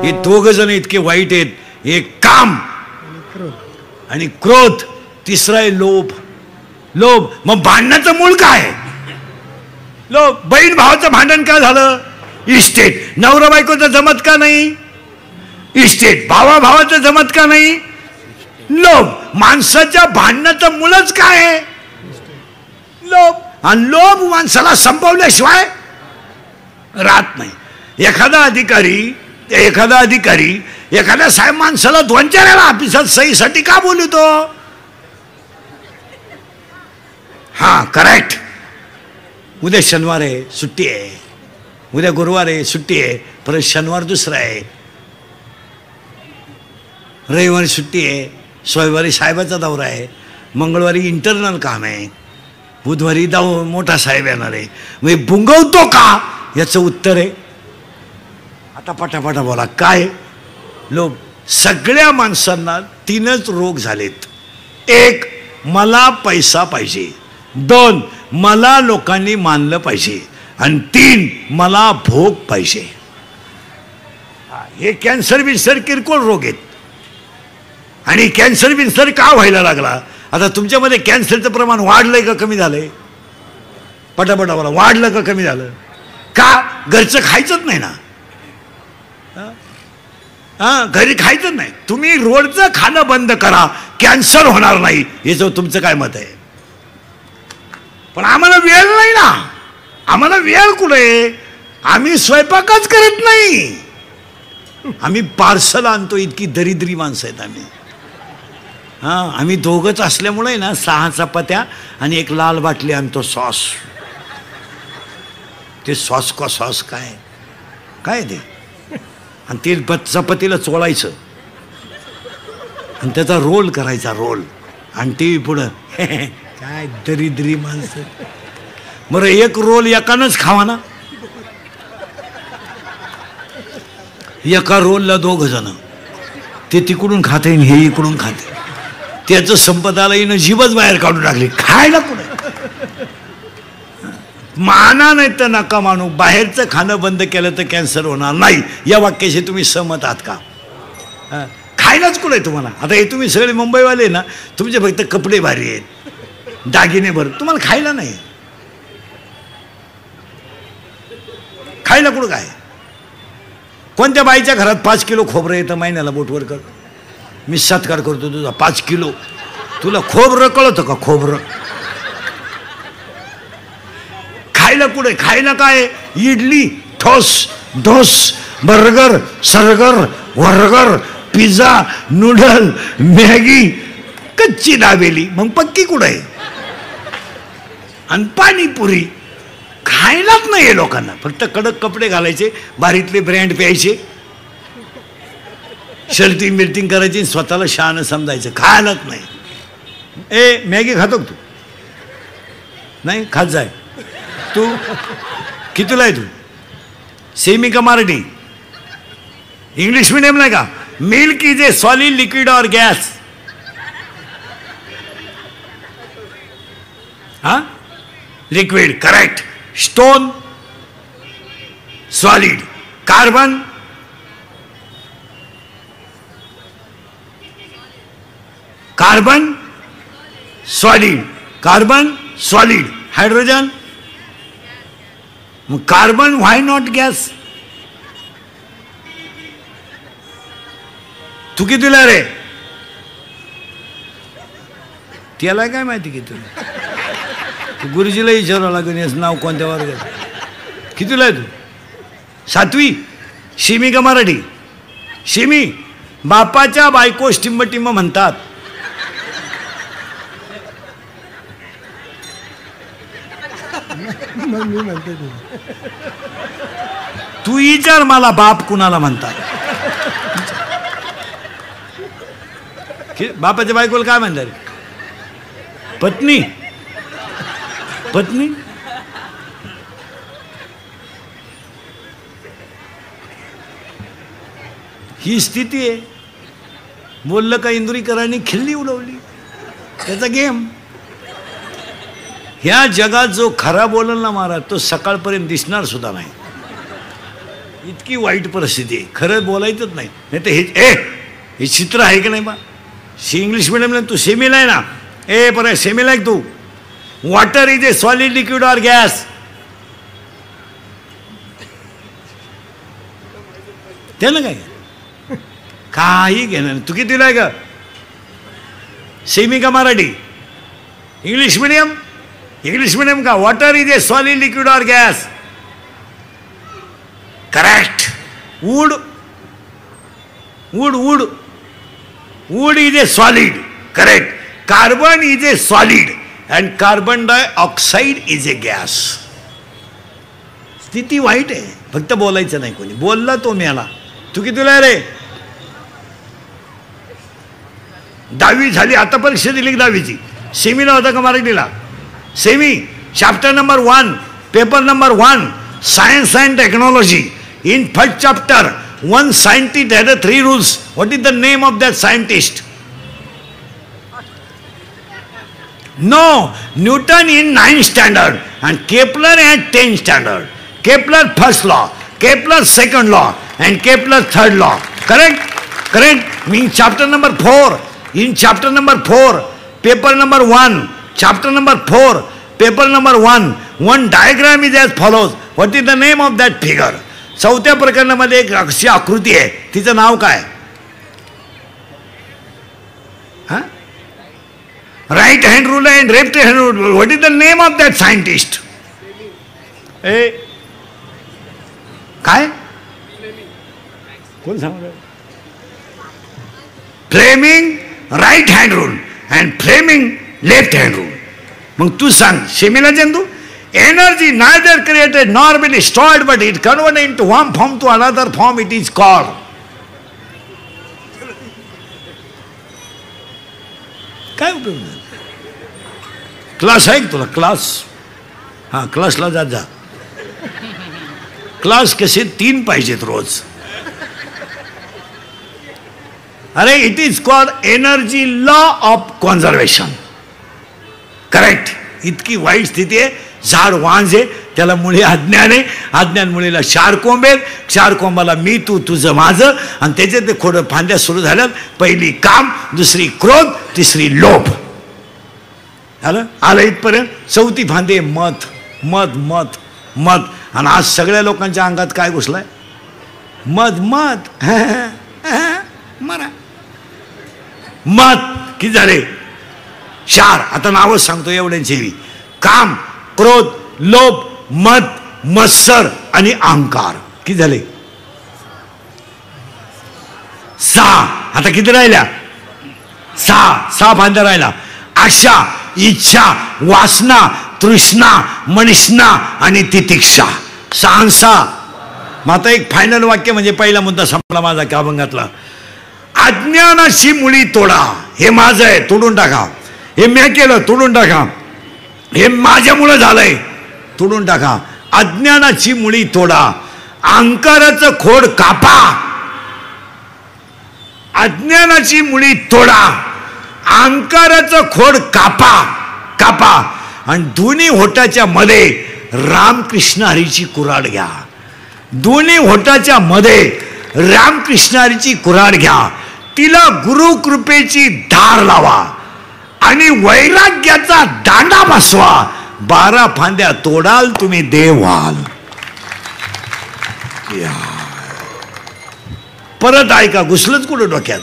हे दोघ जण इतके वाईट आहेत. एक काम आणि क्रोध, तिसरा आहे लोभ. लोभ. मग भांडणाचं मूळ काय? लोभ. बहीण भावाचं भांडण काय झालं? इस्टेट. नवरा बायकोचं जमत का नाही? इस्टेट. भावा भावाचं जमत का नाही? लोभ. माणसाच्या भांडणाचं मूळच काय आहे? लोभ. आणि लोभ माणसाला संपवल्याशिवाय राहत नाही. एखादा अधिकारी एखाद्या साहेब माणसाला 2-4 वेळा ऑफिसात सहीसाठी का बोलतो? हा करेक्ट. उद्या शनिवार आहे, सुट्टी आहे. उद्या गुरुवार आहे, सुट्टी आहे. परत शनिवार दुसरा आहे, रविवारी सुट्टी आहे. सोमवारी साहेबाचा दौरा आहे. मंगळवारी इंटरनल काम आहे. बुधवारी मोठा साहेब येणार आहे. मग बुंगवतो का? याचं उत्तर आहे आता पटापटा बोला. काय? लोभ. सगळ्या माणसांना 3च रोग झालेत. 1, मला पैसा पाहिजे. 2, मला लोकांनी मानलं पाहिजे. आणि 3, मला भोग पाहिजे. हे कॅन्सर बिन्सर किरकोळ रोग आहेत. आणि कॅन्सर बिन्सर का व्हायला लागला? आता तुमच्यामध्ये कॅन्सरचं प्रमाण वाढलंय का कमी झालंय? पटापटा बोला. वाढलं का कमी झालं? का? घरचं खायचंच नाही ना. घरी खायचंच नाही. तुम्ही रोडचं खाणं बंद करा, कॅन्सर होणार नाही. याचं तुमचं काय मत आहे? पण आम्हाला वेळ नाही ना. आम्हाला वेळ कुठे? आम्ही स्वयंपाकच करत नाही. आम्ही पार्सल आणतो. इतकी दरिद्री माणसं आहेत आम्ही. आम्ही दोघंच असल्यामुळे ना 6 चपात्या आणि 1 लाल बाटली आणतो सॉस. ते सॉस का सॉस काय ते? आणि ते चपातीला चोळायचं आणि त्याचा रोल करायचा. रोल आणि टी व्ही पुढं. काय दरिद्री माणसं. बरं 1 रोल एकानंच खावा ना. एका रोलला 2 जण. ते तिकडून खाते हे इकडून खाते. त्याचं संपदाला येणं जीवच बाहेर काढून टाकली. खायला कुठे? माना नाही तर नका मानू. बाहेरचं खाणं बंद केलं तर कॅन्सर होणार नाही. या वाक्याशी तुम्ही सहमत आहात का? खायलाच कुठे तुम्हाला? आता हे तुम्ही सगळे मुंबईवाले ना, तुमचे फक्त कपडे भारी आहेत, दागिने भर, तुम्हाला खायला नाही. खायला कुठं काय? कोणत्या बाईच्या घरात 5 किलो खोबरं येतं महिन्याला? बोटवर कर. मी सत्कार करतो तुझा. 5 किलो. तुला खोबरं कळतं का? खोबरं खायला कुठे? खायला काय? इडली, ठोस, डोस, बर्गर, सर्गर, वर्गर, पिझ्झा, नूडल, मॅगी, कच्ची दाबेली. मग पक्की कुठे आहे? आणि पाणीपुरी. खायलाच नाही लोकांना. फक्त कडक कपडे घालायचे, बारीतले ब्रँड प्यायचे, शर्टिंग बिर्टिंग करायची, स्वतःला शहाणं समजायचं. खायलाच नाही. मॅगी खातो तू? नाही खात जाय. तू कितीला आहे? तू सेमी का मराठी? इंग्लिश मीडियम नाही का? Milk is a solid liquid or gas? Liquid. Correct. Stone solid. Carbon solid. Carbon solid. Hydrogen. Carbon why not gas? तू कितीला रे? त्याला काय माहिती कितीला? तू गुरुजीला विचारावं लागेल याचं नाव कोणत्या वर्गात. कितीला आहे तू? 7वी. शिमी का मराठी? शिमी. बापाच्या बायको टिंब टिंब म्हणतात. तू विचार मला बाप कुणाला म्हणतात? बापाच्या बायकोला काय म्हणतात? पत्नी. पत्नी. ही स्थिती आहे. बोललं का इंदुरीकरांनी खिल्ली उडवली. त्याचा गेम. ह्या जगात जो खरा बोलल ना महाराज, तो सकाळपर्यंत दिसणार सुद्धा नाही. इतकी वाईट परिस्थिती आहे, खरं बोलायचंच नाही. नाही तर हे चित्र आहे की नाही बा. इंग्लिश मिडियमला तू सेमीला आहे ना, बरं सेमीला आहे तू. Water is a solid, liquid or gas? त्याला काय काही घेणार नाही. तू कितीला आहे का, सेमी का Marathi? English medium. English medium का? Water is a solid, liquid or gas? Correct. Wood, wood wood wood is a solid. Correct. Carbon is a solid and carbon dioxide is a gas. स्थिती वाईट आहे, फक्त बोलायचं नाही. कोणी बोलला तो मेला. तू कितीला रे? 10वी झाली, आता परीक्षा दिली की 10वीची? सेमीला होता का मराठीला? Semi. Chapter number 1, paper number 1, science and technology. In first chapter, one scientist had 3 rules. What is the name of that scientist? No, Newton in 9th standard and Kepler at 10th standard. Kepler first law, Kepler second law and Kepler third law. Correct? Correct. In chapter number 4, paper number 1, chapter number 4, paper number 1, one diagram is as follows. What is the name of that figure? 4थ्या प्रकरणामध्ये एक अशी आकृती आहे, तिचं नाव काय? Right hand rule and left hand rule. What is the name of that scientist? काय कोण सांग? Fleming right hand rule and Fleming left hand rule. मग तू सांग, सेमीला तू? Energy neither created nor been destroyed, but it converted into one form to another form. It is called. काय उपयोग नाही. क्लास आहे तुला? क्लास? हां, क्लासला जात जा. क्लास कसे 3 पाहिजेत रोज. अरे it is called energy law of conservation. Correct. इतकी वाईट स्थिती आहे. झाड वांज आहे, त्याला मुळे अज्ञान आहे, अज्ञान मुळेला 4 कोंब आहेत, 4 कोंबाला मी तू तुझं माझं, आणि त्याच्यात ते खोडं फांद्या सुरू झाल्यात. पहिली काम, दुसरी क्रोध, तिसरी लोभ. आलं इथपर्यंत. 4थी फांदे मत मत मत मत. आणि आज सगळ्या लोकांच्या अंगात काय घुसलाय? मत मत. मरा मत. किती झाले? 4. आता नावच सांगतो एवढ्यांची. काम, क्रोध, लोभ, मद, मत्सर आणि अहंकार. किती झाले? 6. आता किती राहिल्या? 6 फांद्या राहिला. आशा, इच्छा, वासना, तृष्णा, मनिष्णा आणि तितिक्षा. 6. मग आता एक फायनल वाक्य, म्हणजे पहिला मुद्दा संपला माझा का अभंगातला. अज्ञानाची मुळी तोडा. हे माझं आहे, तोडून टाका. हे मी केलं, तोडून टाका. हे माझ्यामुळे झालंय, तोडून टाका. अज्ञानाची मुळी तोडा. अहंकाराचं खोड कापा. अज्ञानाची मुळी तोडा. अहंकाराचं खोड कापा कापा. आणि दोन्ही होटाच्या मध्ये रामकृष्ण हरीची कुऱ्हाड घ्या. दोन्ही होटाच्या मध्ये रामकृष्ण हरीची कुऱ्हाड घ्या. तिला गुरुकृपेची धार लावा आणि वैराग्याचा दांडा बसवा. 12 फांद्या तोडाल, तुम्ही देव व्हाल. परत ऐका, घुसलंच कुठं डोक्यात.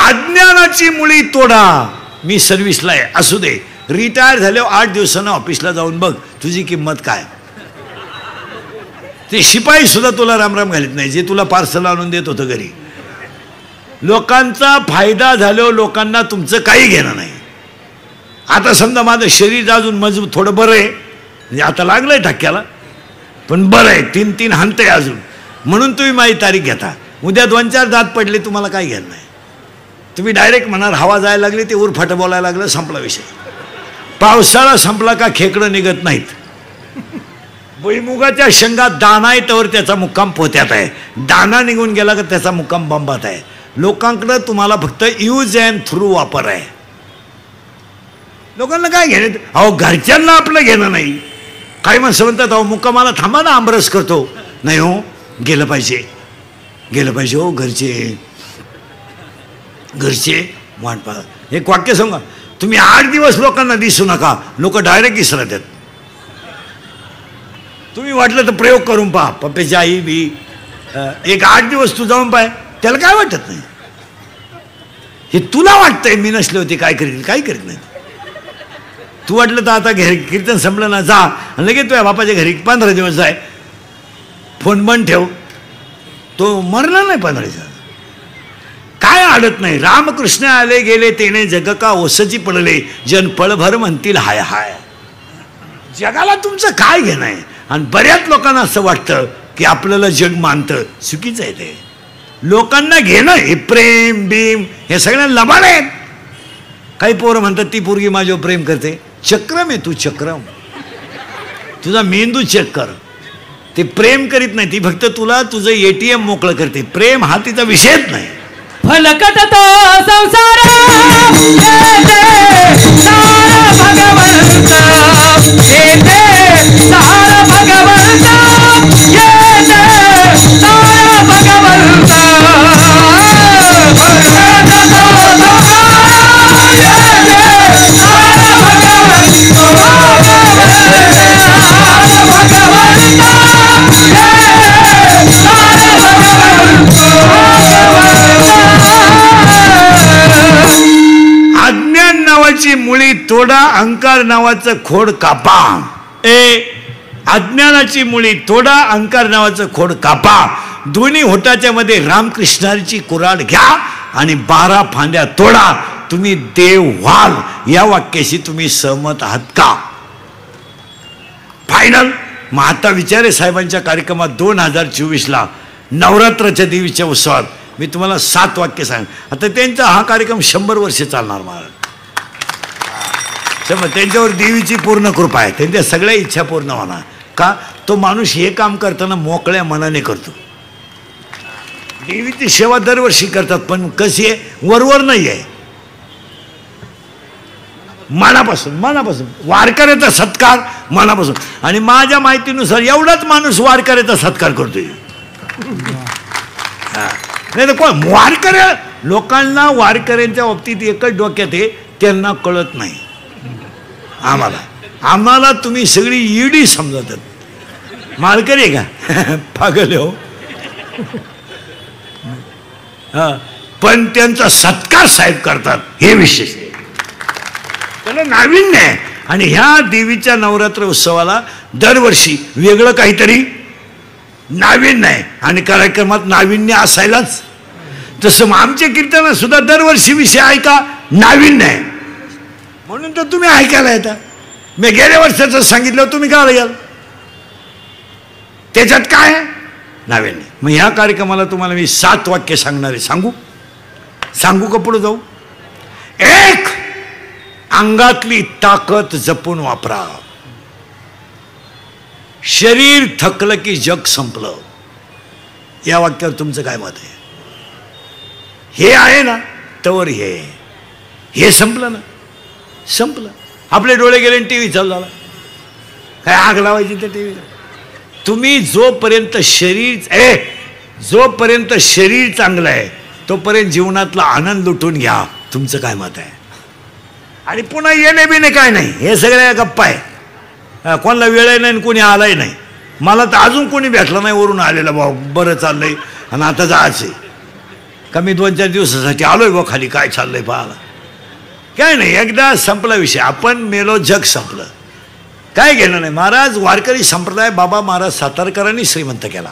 अज्ञानाची मुळी तोडा. मी सर्व्हिसला आहे, असू दे. रिटायर झाल्यावर 8 दिवसानं ऑफिसला जाऊन बघ तुझी किंमत काय. ते शिपाई सुद्धा तुला रामराम घालीत नाही, जे तुला पार्सल आणून देत होतं घरी. लोकांचा फायदा झाल्यावर लोकांना तुमचं काही घेणं नाही. आता समजा माझं शरीर अजून मजबूत थोडं बरं आहे, म्हणजे आता लागलंय धक्क्याला, पण बरं आहे. 3 हाणतंय अजून, म्हणून तुम्ही माझी तारीख घेता. उद्या 2-4 दात पडले, तुम्हाला काय घेणं नाही. तुम्ही डायरेक्ट म्हणाल हवा जायला लागली, ते उरफाट बोलायला लागलं, संपला विषय. पावसाळा संपला का खेकडं निघत नाहीत. भुईमुगाच्या शेंगात दाना आहे तर त्याचा मुक्काम पोत्यात आहे. दाना निघून गेला का त्याचा मुक्काम बंबात आहे. लोकांकडं तुम्हाला फक्त यूज अँड थ्रू वापर आहे. लोकांना काय घेणं? अहो घरच्यांना आपलं घेणं नाही. काही माणसं म्हणतात अहो मुक्कामाला थांबा ना, आमरस करतो. नाही हो, गेलं पाहिजे हो. घरचे वाट पाहा. एक वाक्य सांगा, तुम्ही 8 दिवस लोकांना दिसू नका, लोक डायरेक्ट इसरतात. तुम्ही वाटलं तर प्रयोग करून पहा, पप्प्याची आई बी एक 8 दिवस तू जाऊन पाय, त्याला काय वाटत नाही. हे तुला वाटतंय मी नसले होते काय करीत नाही. तू वाटलं तर आता घरी कीर्तन संपलं ना, जा आणि लगेच तुझ्या बापाच्या घरी 15 दिवस जाय, फोन बंद ठेव, तो मरणार नाही 15 दिवस. काय अडत नाही. रामकृष्ण आले गेले तेने जग का ओसची पडले, जन पळभर म्हणतील हाय हाय. जगाला तुमचं काय घेणं आहे. आणि बऱ्याच लोकांना असं वाटतं की आपल्याला जग मानतं. चुकीचं आहे ते. लोकांना घेणं हे प्रेम बीम हे सगळ्यांना लबाड आहेत. काही पोरं म्हणतात ती पोरगी माझ्यावर प्रेम करते. चक्रम आहे तू, चक्रम. तुझा मेंदू चेक कर. ते प्रेम करीत नाही, ती फक्त तुला तुझं ATM मोकळं करते. प्रेम हा तिचा विषयच नाही. फलकट तो संसार सारा भगवंत येते, सारा भगवंत येते, सारा भगवंत. अज्ञान नावाची मुळी तोडा, अहंकार नावाचं खोड कापा. अज्ञानाची मुळी तोडा, अहंकार नावाचं खोड कापा. दोन्ही होटाच्या मध्ये रामकृष्णाची कुऱ्हाड घ्या आणि 12 फांद्या तोडा. तुम्ही देव व्हाल. या वाक्याशी तुम्ही सहमत आहात का? फायनल. मग आता विचारे साहेबांच्या कार्यक्रमात 2024ला नवरात्राच्या देवीच्या उत्सवात मी तुम्हाला 7 वाक्य सांग. आता त्यांचा हा कार्यक्रम 100 वर्ष चालणार महाराज. त्यांच्यावर देवीची पूर्ण कृपा आहे. त्यांच्या सगळ्या इच्छा पूर्ण होणार. का? तो माणूस हे काम करताना मोकळ्या मनाने करतो. देवीची सेवा दरवर्षी करतात, पण कशी आहे? वरवर नाही आहे, मनापासून वारकऱ्याचा सत्कार मनापासून. आणि माझ्या माहितीनुसार एवढाच माणूस वारकऱ्याचा सत्कार करतोय. नाही तर कोण वारकऱ्या लोकांना वारकऱ्यांच्या बाबतीत एकच डोक्यात आहे, त्यांना कळत नाही. आम्हाला तुम्ही सगळी ईडी समजतात. मालकरी का पागल हो. पण त्यांचा सत्कार साहेब करतात हे विशेष. त्याला नाविन्य आहे. आणि ह्या देवीच्या नवरात्र उत्सवाला दरवर्षी वेगळं काहीतरी नाविन्य आहे. आणि कार्यक्रमात नाविन्य असायलाच. तसं आमच्या कीर्तनात सुद्धा दरवर्षी विषय ऐका नाविन्य आहे. म्हणून तर तुम्ही ऐकायला येता. मी गेल्या वर्षाचं सांगितलं, तुम्ही का याल? त्याच्यात काय आहे? नाविन्य. मग ह्या कार्यक्रमाला तुम्हाला मी 7 वाक्य सांगणार आहे. सांगू का पुढे जाऊ? 1. अंगातली ताकद जपून वापरा. शरीर थकलं की जग संपलं. या वाक्यावर तुमचं काय मत आहे? हे आहे ना तवर हे संपलं ना, संपलं. आपले डोळे गेले आणि TV चालू झाला. काय आग लावायची त्या TV ला? तुम्ही जोपर्यंत शरीर चांगलं आहे तोपर्यंत जीवनातला आनंद लुटून घ्या. तुमचं काय मत आहे? आणि पुन्हा येणे बिणे काय नाही, हे सगळ्या गप्पा आहे. कोणाला वेळ नाही, कोणी आलाही नाही. मला तर अजून कोणी भेटलं नाही वरून आलेलं. भाऊ बरं चाललंय आणि आता जायचंय का? मी 2-4 दिवसासाठी आलोय बा खाली, काय चाललंय पाहायला. काय नाही, एकदा संपला विषय. आपण मेलो, जग संपलं. काय घेणं नाही. महाराज वारकरी संप्रदाय बाबा महाराज सातारकरांनी श्रीमंत केला.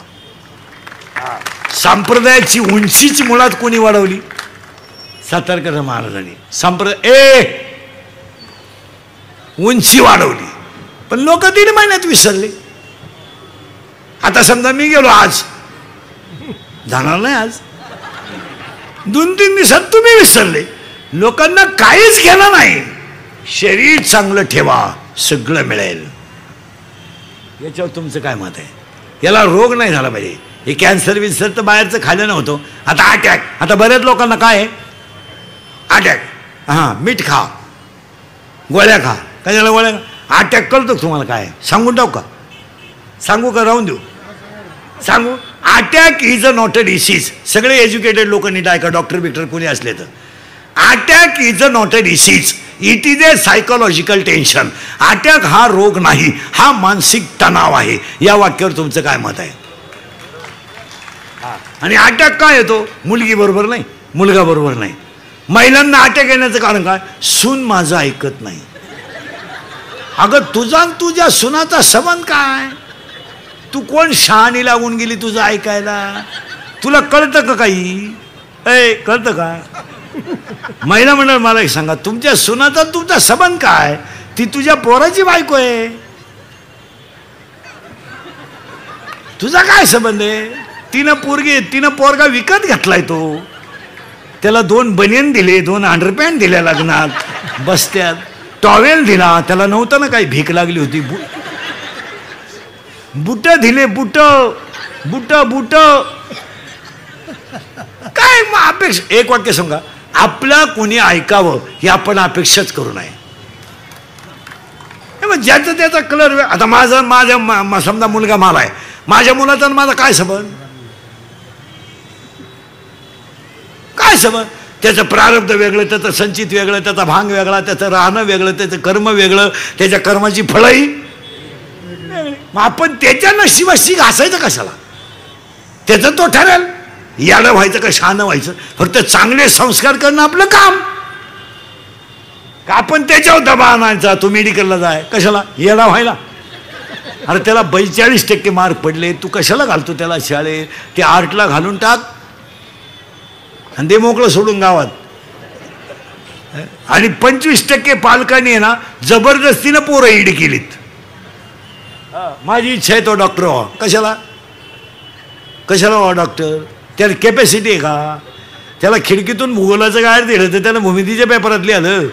संप्रदायाची उंचीची मुळात कोणी वाढवली? सातारकर महाराजांनी. उंची वाढवली. पण लोक 3 महिन्यात विसरले. आता समजा मी गेलो, आज जाणार नाही, आज 2-3 दिवसात तुम्ही विसरले. लोकांना काहीच घेणं नाही. शरीर चांगलं ठेवा, सगळं मिळेल. याच्यावर तुमचं काय मत आहे? याला रोग नाही झाला पाहिजे. हे कॅन्सर विन्सर तर बाहेरचं खाल्लं नव्हतं. आता अटॅक. आता बऱ्याच लोकांना काय आहे? अटॅक. मीठ खा, गोळ्या खा. कशाला गोळ्या? अटॅक कळतो तुम्हाला काय? सांगून टाकू का? सांगू का राहून देऊ? सांगू. Attack is a not a disease. सगळे एज्युकेटेड लोक नीट ऐका, डॉक्टर बिक्टर कोणी असले तर. Attack is a not a disease, it is a psychological tension. Attack हा रोग नाही, हा मानसिक तणाव आहे. या वाक्यावर तुमचं काय मत आहे? आणि अटॅक काय येतो? मुलगी बरोबर नाही, मुलगा बरोबर नाही. महिलांना अटॅक येण्याचं कारण काय? सून माझं ऐकत नाही. अगं तुझा तुझ्या सुनाचा संबंध काय? तू कोण शहाणी लागून गेली तुझं ऐकायला? तुला कळतं का काही? कळतं का? महिला मंडळ मला एक सांगा, तुमच्या सुनाचा तुमचा संबंध काय? ती तुझ्या पोराची बायको आहे, तुझा काय संबंध आहे? तिनं पोरगा विकत घेतलाय, तो त्याला 2 बनियन दिले, 2 अंडरपॅन्ट दिल्या लग्नात, बसत्यात टॉवेल दिला, त्याला नव्हतं ना काही भीक लागली होती, बुट दिले, बुट बुट बुट काय मग अपेक्षा? एक वाक्य सांगा, आपला कोणी ऐकावं ही आपण अपेक्षाच करू नये. ज्याचा त्याचा कलर. आता माझा समजा मुलगा मला आहे, माझ्या मुलाचा माझा काय संबंध? काय संबंध? त्याचं प्रारब्ध वेगळं, त्याचं संचित वेगळं, त्याचा भांग वेगळा, त्याचं राहणं वेगळं, त्याचं कर्म वेगळं, त्याच्या कर्माची फळही. मग आपण त्याच्या नशिबाशी घासायचं कशाला? त्याचं तो ठरेल. याडं व्हायचं का शहाणं व्हायचं? फक्त चांगले संस्कार करणं आपलं काम. का आपण त्याच्यावर दबा आणायचा? तू मेडिकलला जाय कशाला? येडा व्हायला? अरे त्याला 42% मार्क पडले, तू कशाला घालतो त्याला शाळेत? ते आर्टला घालून टाक आणि ते मोकळं सोडून गावात. आणि 25% पालकांनी आहे ना जबरदस्तीनं पोरं ईड केलीत. माझी इच्छा आहे तो डॉक्टर व्हा. कशाला? कशाला व्हा डॉक्टर? त्याला कॅपॅसिटी आहे का? त्याला खिडकीतून भूगोलाचं गायर दिलं तर त्याला भूमितीच्या पेपरात लिहिलं.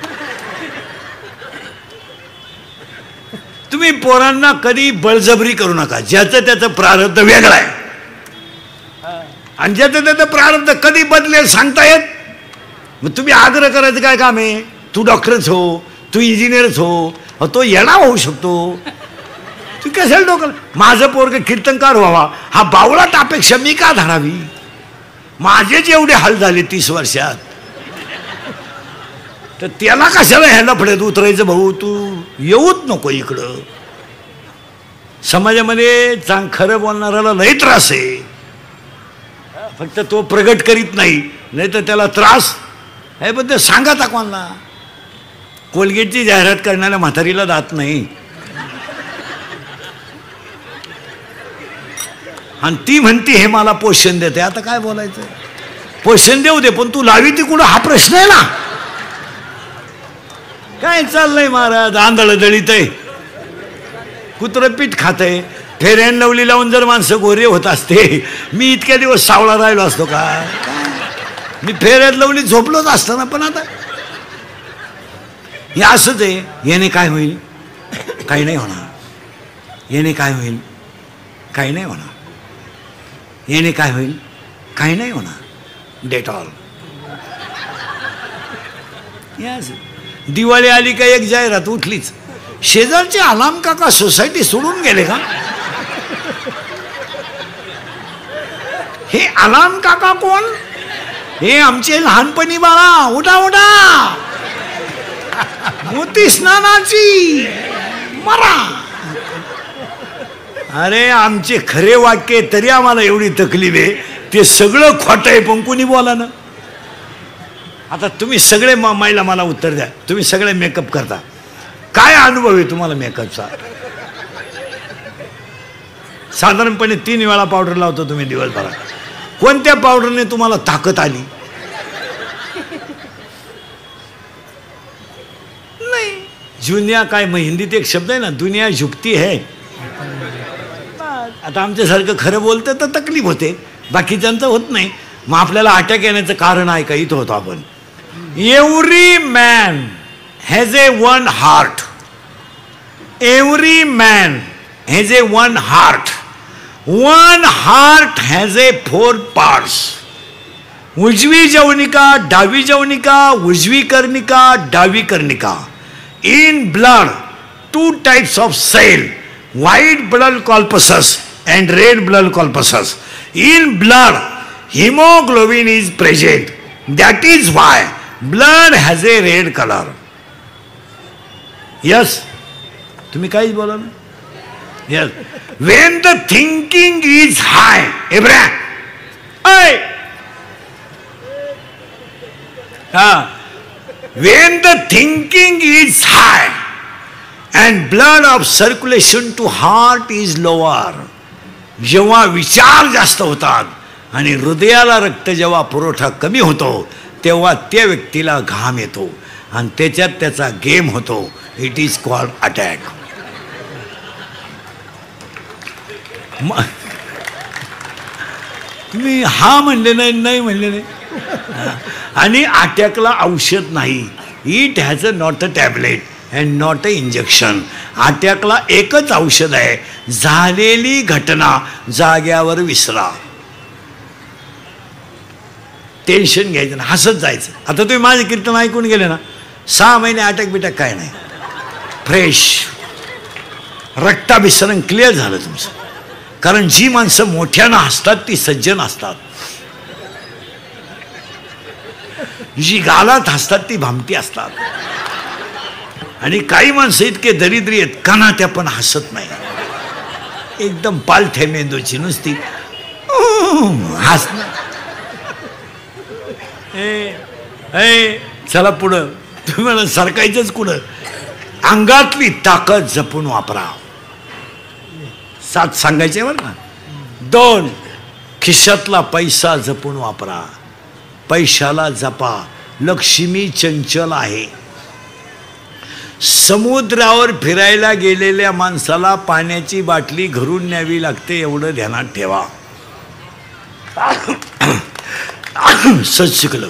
तुम्ही पोरांना कधी बळजबरी करू नका. ज्याचं त्याचं प्रारब्ध वेगळं आहे आणि ज्याचं त्याचं प्रारब्ध कधी बदलेल सांगता येत. मग तुम्ही आग्रह करायचं काय काम आहे? तू डॉक्टरच हो, तू इंजिनियरच हो, तो येडा होऊ शकतो. तू कशाला डोकं? माझं पोरगं कीर्तनकार व्हावा हा बावळाट अपेक्षा मी का धरावी? माझेच एवढे हाल झाले 30 वर्षात, तर त्याला कशाला ह्याला फड्यात उतरायचं? भाऊ तू येऊच नको इकडं. समाजामध्ये खरं बोलणाऱ्याला लई त्रास आहे, फक्त तो प्रगट करीत नाही, नाही तर त्याला त्रास आहे. पण ते सांगा कोणाला? कोलगेटची जाहिरात करणाऱ्या म्हातारीला दात नाही आणि ती म्हणते हे मला पोषण देते. आता काय बोलायचं? पोषण देऊ दे, पण तू लावी ती कुठं हा प्रश्न आहे ना. काय चाललंय महाराज? आंधळ दळीत आहे, कुत्रं पीठ खात आहे. फेर अँड लवली लावून जर माणसं गोरे होत असते, मी इतक्या दिवस सावळा राहिलो असतो का? मी फेर अँड लवली झोपलोच असतो ना. पण आता हे असंच आहे. याने काय होईल? काही नाही होणार. याने काय होईल? काही नाही होणार. याने काय होईल? काही नाही होणार. That all. याच दिवाळी आली का एक जाहिरात उठलीच. शेजारचे आलाम काका सोसायटी सोडून गेले का? हे आलाम काका कोण? हे आमचे लहानपणी बाळा, उठा उठा, मोती स्नानाची मरा. अरे आमचे खरे वाक्य तरी आम्हाला एवढी तकलीफ आहे, ते सगळं खोटं आहे पण कोणी बोला ना. आता तुम्ही सगळे महिला मला उत्तर द्या. तुम्ही सगळे मेकअप करता, काय अनुभव आहे तुम्हाला मेकअपचा? साधारणपणे 3 वेळा पावडर लावतो तुम्ही दिवसभरात. कोणत्या पावडरने तुम्हाला ताकद आली? नाही. जुन्या काय मग हिंदीत एक शब्द आहे ना, दुनिया झुकती है. आता आमच्यासारखं खरं बोलतं तर तकलीफ होते, बाकीच्यांचं होत नाही. मग आपल्याला अटॅक येण्याचं कारण आहे का? इथं होतो आपण. Every man has a one heart. Every man has a one heart. One heart has a 4 parts. उजवी जवनिका, डावी जवनिका, उजवी कर्णिका, डावी कर्णिका. In blood 2 types of cell, white blood corpuscles and red blood corpuscles. In blood, hemoglobin is present. That is why blood has a red color. Yes? तुम्ही काहीच बोला ना. Yes. When the thinking is high, Abraham, when the thinking is high and blood of circulation to heart is lower, जेव्हा विचार जास्त होतात आणि हृदयाला रक्त जेव्हा पुरवठा कमी होतो तेव्हा त्या व्यक्तीला घाम येतो आणि त्याच्यात त्याचा गेम होतो. It is called attack. तुम्ही हा म्हणले नाही, नाही म्हणले नाही. आणि अटॅकला औषध नाही. It has a not a tablet and not a injection. अटॅकला एकच औषध आहे, झालेली घटना जाग्यावर विसरा. टेन्शन घ्यायचं ना, हसत जायचं. आता तुम्ही माझे कीर्तन ऐकून गेले ना, 6 महिने अटॅक बिटॅक काय नाही, फ्रेश रक्ताभिसरण क्लिअर झालं तुमचं. कारण जी माणसं मोठ्यानं हसतात ती सज्जन असतात, जी गालात हसतात ती भामटी असतात. आणि काही माणसं इतके दरिद्री आहेत काना त्या पण हसत नाही, एकदम पालथ्या मेंदूची नुसती हसणं. चला पुढं, तुम्हाला सरकायचंच कुठं. अंगातली ताकद जपून वापरा. 7 सांगायचे बरं ना. 2 खिशातला पैसा जपून वापरा. पैशाला जपा. लक्ष्मी चंचल आहे. समुद्रावर फिरायला गेलेल्या माणसाला पाण्याची बाटली घरून न्यावी लागते, एवढं ध्यानात ठेवा. सच शिकलं.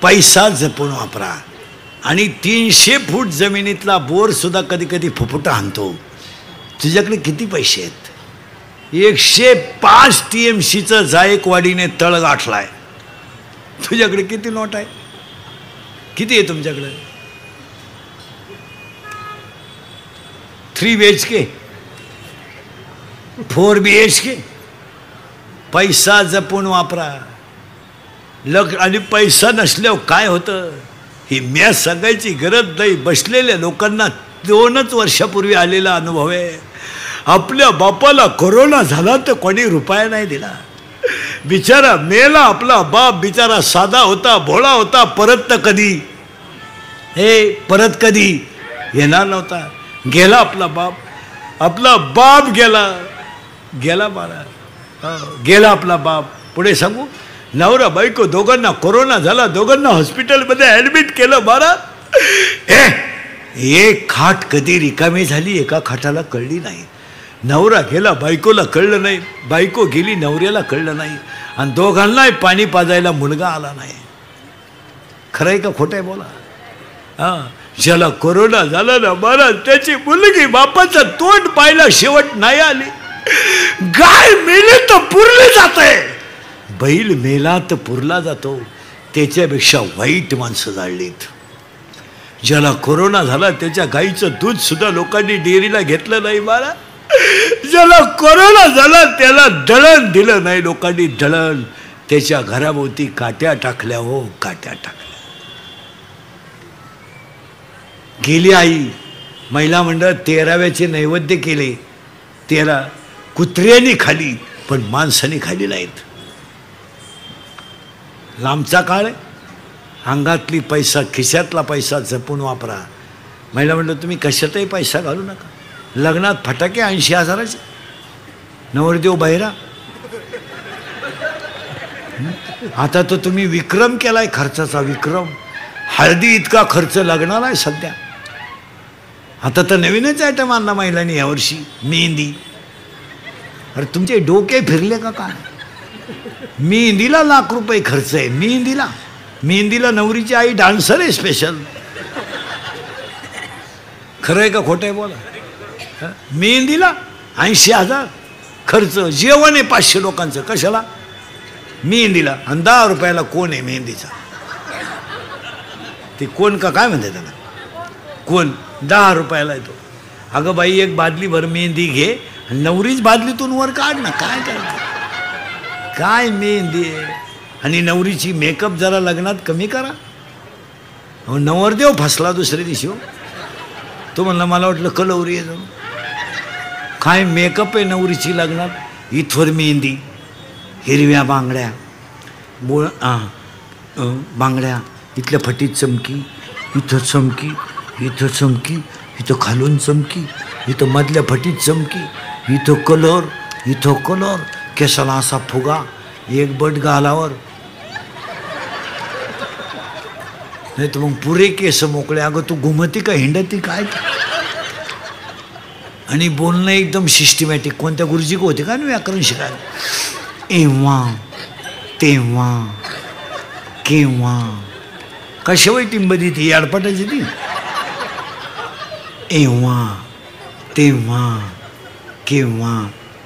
पैसा जपून वापरा. आणि 300 फूट जमिनीतला बोर सुद्धा कधी कधी फुफुटा आणतो. तुझ्याकडे किती पैसे आहेत? 105 TMCचं जायकवाडीने तळ गाठलाय. तुझ्याकडे किती नोट आहे? किती आहे तुमच्याकडे? 3 BHK 4 BHK. पैसा जपून वापरा. आणि पैसा नसल्यावर काय होतं ही मॅच सांगायची गरज नाही. बसलेल्या लोकांना 2च वर्षापूर्वी आलेला अनुभव आहे. आपल्या बापाला कोरोना झाला तर कोणी रुपया नाही दिला. बिचारा मेला आपला बाप. बिचारा साधा होता, भोळा होता. परत तर कधी परत कधी येणार नव्हता. गेला आपला बाप. आपला बाप गेला बाळा. गेला आपला बाप. पुढे सांगू, नवरा बायको दोघांना कोरोना झाला. दोघांना हॉस्पिटलमध्ये ॲडमिट केलं. बाळा एक खाट कधी रिकामी झाली एका खाटाला कळली नाही. नवरा गेला, बायकोला कळलं नाही. बायको गेली, नवऱ्याला कळलं नाही. आणि दोघांनाही पाणी पाजायला मुलगा आला नाही. खरं आहे का खोटं आहे बोला? ज्याला कोरोना झाला ना महाराज, त्याची मुलगी बापाचं तोंड पाहिला शेवट नाही आली. गाय मेले तर पुरले जाते, बैल मेला तर पुरला जातो. त्याच्यापेक्षा वाईट माणसं जाळलीत. ज्याला कोरोना झाला त्याच्या गाईचं दूध सुद्धा लोकांनी डेअरीला घेतलं नाही बाळा. ज्याला कोरोना झाला त्याला दळण दिलं नाही लोकांनी. दळण त्याच्या घराभोवती काट्या टाकल्या. हो, काट्या टाकल्या. गेली आई महिला मंडळ 13व्याचे नैवेद्य केले. 13 कुत्र्यांनी खाली, पण माणसाने खाली नाहीत. लांबचा काळ आहे. अंगातली पैसा, खिशातला पैसा जपून वापरा. महिला मंडळ तुम्ही कशातही पैसा घालू नका. लग्नात फटाके 80,000चे. नवरदेव बहिरा. आता तर तुम्ही विक्रम केलाय खर्चाचा. विक्रम. हळदी इतका खर्च लग्नाला आहे सध्या. आता तर नवीनच आयटम आणला महिलांनी यावर्षी. मेहंदी. अरे तुमचे डोके फिरले का काय? मेहंदीला लाख रुपये खर्च आहे. मेहंदीला नवरीची आई डान्सर आहे स्पेशल. खरं आहे का खोटं आहे बोला? मेहंदीला 80,000 खर्च. जेवण आहे 500 लोकांचं. कशाला? मेहंदीला. आणि 10 रुपयाला कोण आहे मेहंदीचा? ते कोण का काय म्हणते त्याला? कोण 10 रुपयाला येतो. अगं बाई एक बादली भर मेहंदी घे, नवरीच बादलीतून वर काढ ना. काय करायचं, काय मेहंदी आहे. आणि नवरीची मेकअप जरा लग्नात कमी करा. अहो नवरदेव फसला दुसऱ्या दिवशी. तो म्हणला मला वाटलं कलवरी आहे. काय मेकअप आहे नवरीची लग्नात. इथवर मेहंदी, हिरव्या बांगड्या, बांगड्या, इथल्या फटीत चमकी, इथं चमकी, इथं चमकी, इथं खालून चमकी, इथं मधल्या फटीत चमकी, इथं कलर, इथं कलर, केसाला असा फुगा, एक बट गालावर. नाही तर मग पुरे केस मोकळे. अगं तू घुमती का हिंडती काय. आणि बोलणं एकदम सिस्टमॅटिक. कोणत्या गुरुजी होते का ना व्याकरण शिकायला. एव्हा तेव्हा केव्हा. कशावर टिंबदी ती अडपटायची ती. एव्हा तेव्हा केव्हा.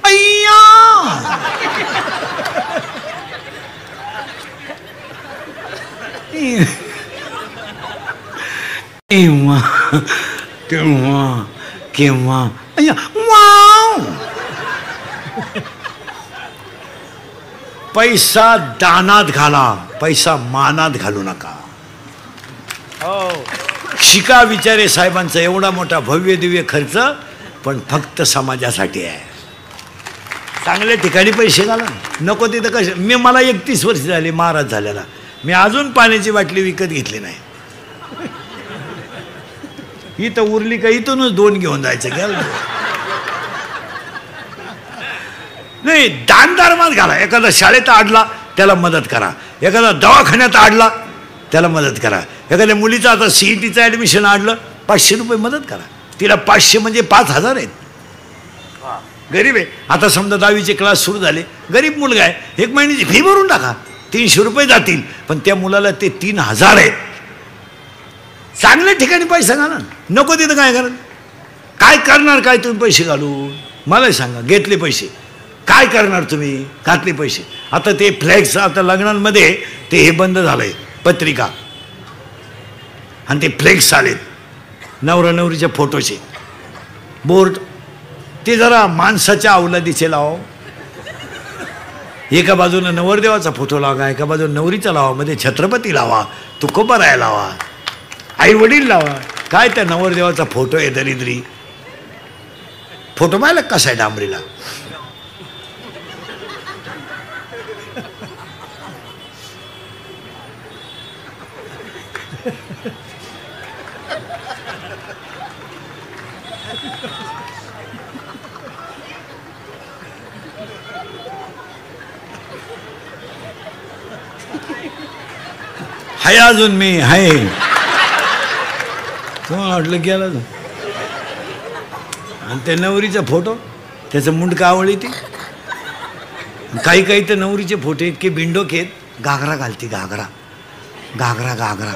अय्या एव्हा तेव्हा केव्हा. अय्या वाव. पैसा दानात घाला, पैसा मानात घालू नका. हो शिका विचारे साहेबांचा एवढा मोठा भव्य दिव्य खर्च, पण फक्त समाजासाठी आहे. चांगल्या ठिकाणी पैसे घाला. नको तिथं कसे. मला 31 वर्ष झाली महाराज झालेला, मी अजून पाण्याची बाटली विकत घेतली नाही. इथं उरली का इथूनच 2 घेऊन जायचं. घ्याल नाही. दान धर्मात घाला. एखादा शाळेत आडला त्याला मदत करा, एखादा दवाखान्यात आडला त्याला मदत करा. एखाद्या मुलीचं आता CETचं ॲडमिशन आडलं, 500 रुपये मदत करा. तिला 500 म्हणजे 5000 आहेत. गरीब आहे. आता समजा 10वीचे क्लास सुरू झाले, गरीब मुलगा आहे, 1 महिन्याची फी भरून टाका, 300 रुपये जातील. पण त्या मुलाला ते 3000 आहेत. चांगल्या ठिकाणी पैसा घाला. नको तिथं काय करा. काय करणार काय तुम्ही पैसे घालून मला सांगा. घेतले पैसे काय करणार तुम्ही. घातले पैसे. आता ते फ्लॅक्स आता लग्नांमध्ये ते हे बंद झालंय, पत्रिका आणि ते फ्लेक्स आलेत नवरा नवरीच्या फोटोचे बोर्ड. ते जरा माणसाच्या अवलादीचे लावा. एका बाजूला नवरदेवाचा फोटो लावा, एका बाजूला नवरीचा लावा, मध्ये छत्रपती लावा, तुकोबाराया लावा, आई वडील लावा. काय त्या नवरदेवाचा फोटो आहे दरिद्री. फोटो पाहिला कसा आहे डांबरीला. हाय अजून मी हाय. तुम्हाला वाटलं गेला तो. आणि त्या नवरीचा फोटो, त्याचं मुंडका आवळी ती. काही काही तर नवरीचे फोटो इतके बिंडोक आहेत. घागरा घालते, घागरा घागरा घागरा.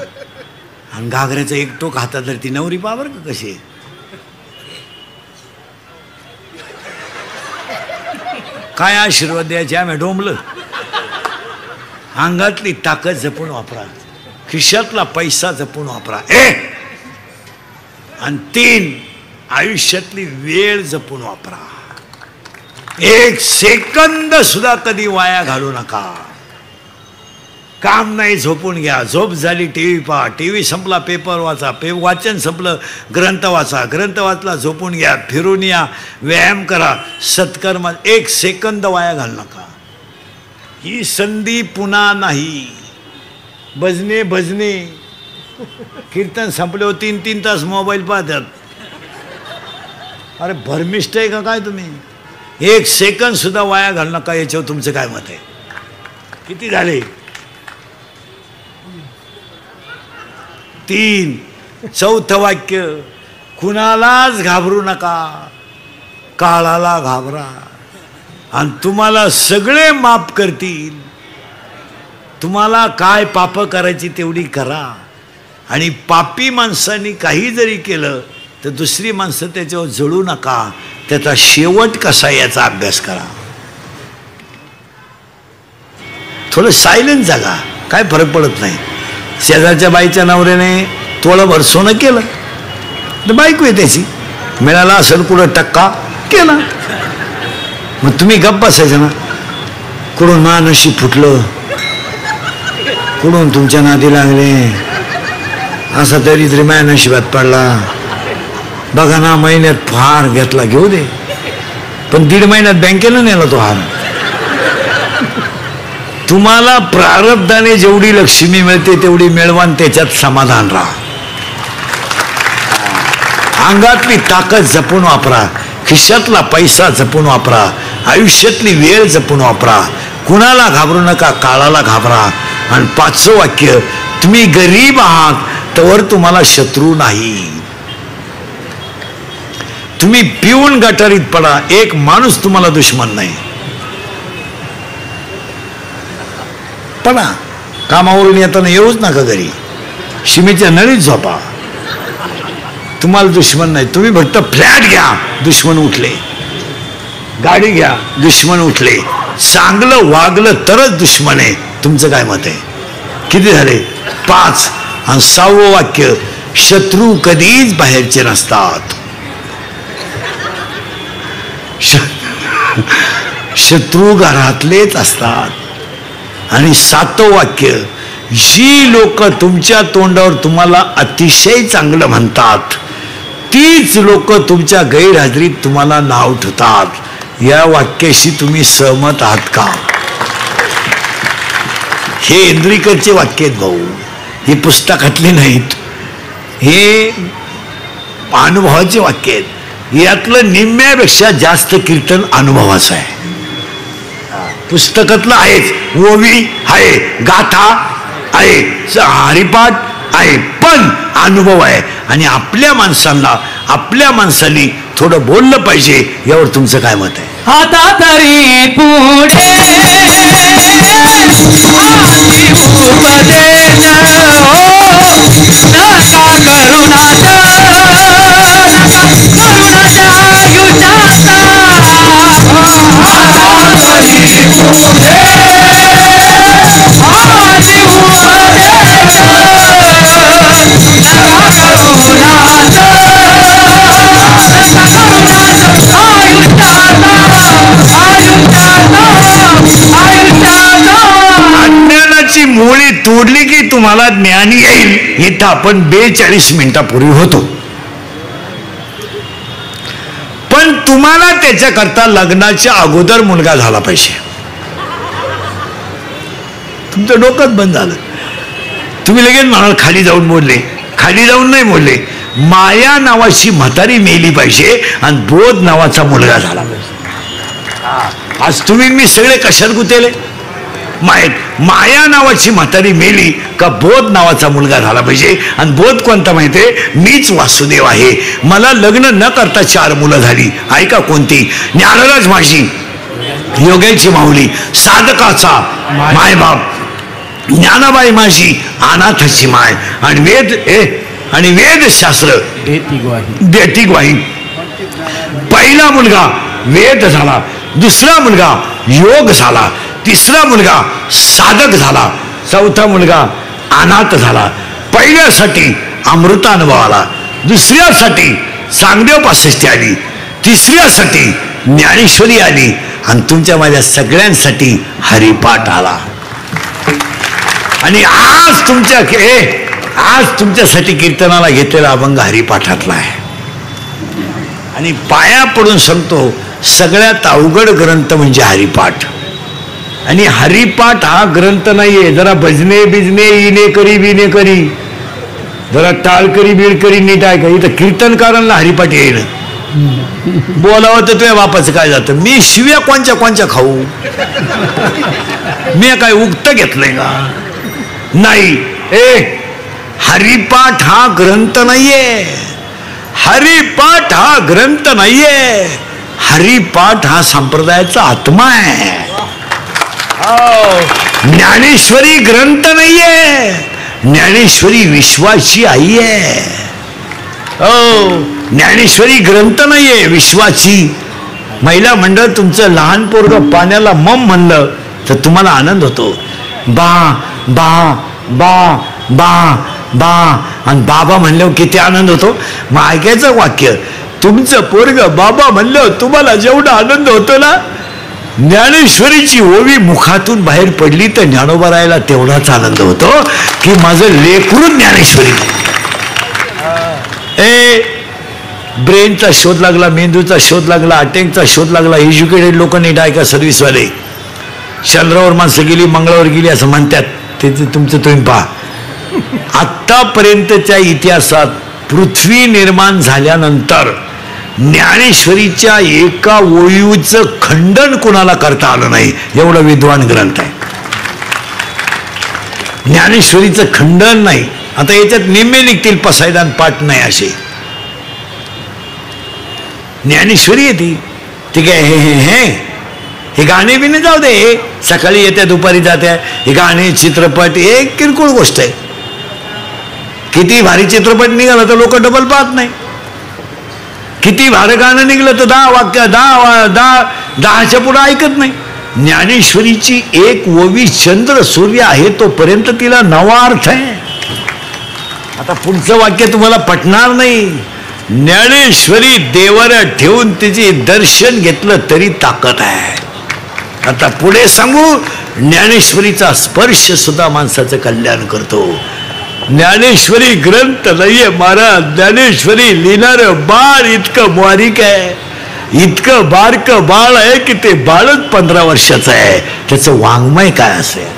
आणि घागऱ्याचं एक टोक हातात तर ती नवरी पावर का कशी आहे. काय आशीर्वाद द्यायचे आम्ही डोंबलं. अंगातली ताकद जपून वापरा, खिशातला पैसा जपून वापरा. आणि 3 आयुष्यातली वेळ जपून वापरा. 1 सेकंद सुद्धा कधी वाया घालू नका. काम नाही झोपून घ्या, झोप झाली टीव्ही पहा, टीव्ही संपला पेपर वाचा, वाचन संपलं ग्रंथ वाचा, ग्रंथ वाचला झोपून घ्या, फिरून या, व्यायाम करा, सत्कर्म. 1 सेकंद वाया घालू नका. ही संधी पुन्हा नाही. भजने भजने कीर्तन संपले हो 3-3 तास मोबाईल पाहतात. अरे भरमिष्ट आहे का काय तुम्ही. 1 सेकंद सुद्धा वाया घालू नका. याच्यावर तुमचं काय मत आहे. किती झाले. 3. चौथं वाक्य, कुणालाच घाबरू नका, काळाला घाबरा आणि तुम्हाला सगळे माफ करतील. तुम्हाला काय पाप करायची तेवढी करा. आणि पापी माणसांनी काही जरी केलं तर दुसरी माणसं त्याच्यावर जळू नका. त्याचा शेवट कसा याचा अभ्यास करा. थोडं सायलेंट जागा, काय फरक पडत नाही. शेजारच्या बाईच्या नवऱ्याने तोळाभर सोनं केलं, तर बायको आहे त्याची, मिळाला असेल कुठं टक्का केला. मग तुम्ही गप्प बसायचं ना. कुठून महानशी फुटलं, कुठून तुमच्या नादी लागले, असा तरी माझ्या नशिबात पडला. बघा ना, महिन्यात हार घेतला, घेऊ दे, पण 1.5 महिन्यात बँकेला नेला तो हार. तुम्हाला प्रारब्धाने जेवढी लक्ष्मी मिळते तेवढी मिळवा आणि त्याच्यात समाधान राहा. अंगातली ताकद जपून वापरा, खिशातला पैसा जपून वापरा, आयुष्यातली वेळ जपून वापरा. कुणाला घाबरू नका, काळाला घाबरा. आणि 5वं वाक्य, तुम्ही गरीब आहात तवर तुम्हाला शत्रू नाही. तुम्ही पिऊन गटारीत पडा, एक माणूस तुम्हाला दुश्मन नाही. पडा, कामावरून येताना येऊच नका घरी, शिमेच्या नळीत झोपा, तुम्हाला दुश्मन नाही. तुम्ही फक्त फ्लॅट घ्या, दुश्मन उठले. गाडी घ्या, दुश्मन उठले. चांगलं वागलं तरच दुश्मन आहे. तुमचं काय मत आहे? किती झाले? 5. आणि 6वं वाक्य, शत्रू कधीच बाहेरचे नसतात. शत्रू घरातलेच असतात. आणि 7वं वाक्य, जी लोक तुमच्या तोंडावर तुम्हाला अतिशय चांगलं म्हणतात तीच लोक तुमच्या गैरहजेरीत तुम्हाला नाव ठेवतात. या वाक्याशी तुम्ही सहमत आहात का? हे इंद्रिकरचे वाक्य आहेत भाऊ, हे पुस्तकातले नाहीत, हे अनुभवाचे वाक्य आहेत. यातलं निम्म्यापेक्षा जास्त कीर्तन अनुभवाचं आहे. पुस्तकातलं आहेच, ओवी आहे, गाथा आहे, हरिपाठ आहे, पण अनुभव आहे. आणि आपल्या माणसांनी थोडं बोललं पाहिजे. यावर तुमचं काय मत आहे? आता तरी पुढे अज्ञानाची मुळी तोडली की तुम्हाला ज्ञान येईल. इथं आपण 42 मिनिटापूर्वी होतो. पण तुम्हाला त्याच्याकरता लग्नाच्या अगोदर मुलगा झाला पाहिजे. तुमचं डोकंच बंद झालं. तुम्ही लगेच म्हणाल खाली जाऊन बोलले. खाली जाऊन नाही बोलले. माया नावाची म्हातारी मेली पाहिजे आणि बोध नावाचा मुलगा झाला पाहिजे. आज तुम्ही मी सगळे कशात गुतेले? माया नावाची म्हातारी मेली का बोध नावाचा मुलगा झाला पाहिजे. आणि बोध कोणता माहितीये? मीच वासुदेव आहे. मला लग्न न करता 4 मुलं झाली. ऐका कोणती? ज्ञानराज माझी, योग्याची माऊली, साधकाचा मायबाप, ज्ञानाबाई माझी, अनाथाची माय, आणि वेदशास्त्र देती ग्वाही. पहिला मुलगा वेद झाला, दुसरा मुलगा योग झाला, तिसरा मुलगा साधक झाला, चौथा मुलगा अनाथ झाला. पहिल्यासाठी अमृत अनुभव आला, दुसऱ्यासाठी चांगदेव पासष्टी आली, तिसऱ्यासाठी ज्ञानेश्वरी आली, आणि तुमच्या माझ्या सगळ्यांसाठी हरिपाठ आला. आणि आज तुमच्यासाठी कीर्तनाला घेतलेला अभंग हरिपाठातला आहे. आणि पाया पडून सांगतो, सगळ्यात अवघड ग्रंथ म्हणजे हरिपाठ. आणि हरिपाठ हा ग्रंथ नाहीये जरा भजने बिजने इने करी बिने करी, जरा टाळकरी बिळकरी नीट आहे का. इथं कीर्तनकारांना हरिपाठ येईल. बोलावं तर तुझ्या बापाचं काय जातं. मी शिव्या कोणच्या खाऊ? मी काय उक्त घेतलंय का? नाही. हरिपाठ हा ग्रंथ नाहीये. हरिपाठ हा ग्रंथ नाहीये. हरिपाठ हा संप्रदायाचा आत्मा आहे. ज्ञानेश्वरी ग्रंथ नाहीये. ज्ञानेश्वरी विश्वाची आई आहे. ज्ञानेश्वरी ग्रंथ नाहीये, विश्वाची. महिला मंडळ तुमचं लहान पोरग पाण्याला मम म्हणलं तर तुम्हाला आनंद होतो. बा बा बा बा बा आणि बाबा म्हणल्यावर किती आनंद होतो. मग ऐकायचं वाक्य, तुमचं पोरग बाबा म्हणल्यावर तुम्हाला जेवढा आनंद होतो ना, ज्ञानेश्वरीची ओवी मुखातून बाहेर पडली तर ज्ञानोबा तेवढाच आनंद होतो की माझं लेकरू ज्ञानेश्वरी. ब्रेनचा शोध लागला, मेंदूचा शोध लागला, अटॅकचा शोध लागला. एज्युकेटेड लोक नीट ऐका, सर्व्हिसवाले. चंद्रावर माणसं गेली, मंगळावर गेली असं म्हणतात, ते तुमचं तुम्ही पहा. आत्तापर्यंतच्या इतिहासात पृथ्वी निर्माण झाल्यानंतर ज्ञानेश्वरीच्या एका ओळीचं खंडन कोणाला करता आलं नाही, एवढा विद्वान ग्रंथ आहे. ज्ञानेश्वरीचं खंडन नाही. आता याच्यात निम्मे निघतील पसायदान पाठ नाही असे. ज्ञानेश्वरी येते ती काय हे गाणे बिने जाऊ दे, सकाळी येत्या दुपारी जात्या, हे गाणे चित्रपट हे किरकोळ गोष्ट आहे. किती भारी चित्रपट निघाला तर लोक डबल पाहत नाही. किती भारी गाणं निघलं तर 10 वाक्य 10च्या पुढे ऐकत नाही. ज्ञानेश्वरीची एक ओवी चंद्र सूर्य आहे तोपर्यंत तिला नवा अर्थ आहे. आता पुढचं वाक्य तुम्हाला पटणार नाही. ज्ञानेश्वरी देवर ठेवून तिचे दर्शन घेतलं तरी ताकद आहे. आता पुढे सांगू, ज्ञानेश्वरीचा स्पर्श सुद्धा माणसाचं कल्याण करतो. ज्ञानेश्वरी ग्रंथ नाहीये महाराज, ज्ञानेश्वरी लिहिणार बाळ इतकं बारीक आहे, इतकं बारकं बाळ आहे की ते बाळच 15 वर्षाचं आहे. त्याचं वाङ्मय काय असेल.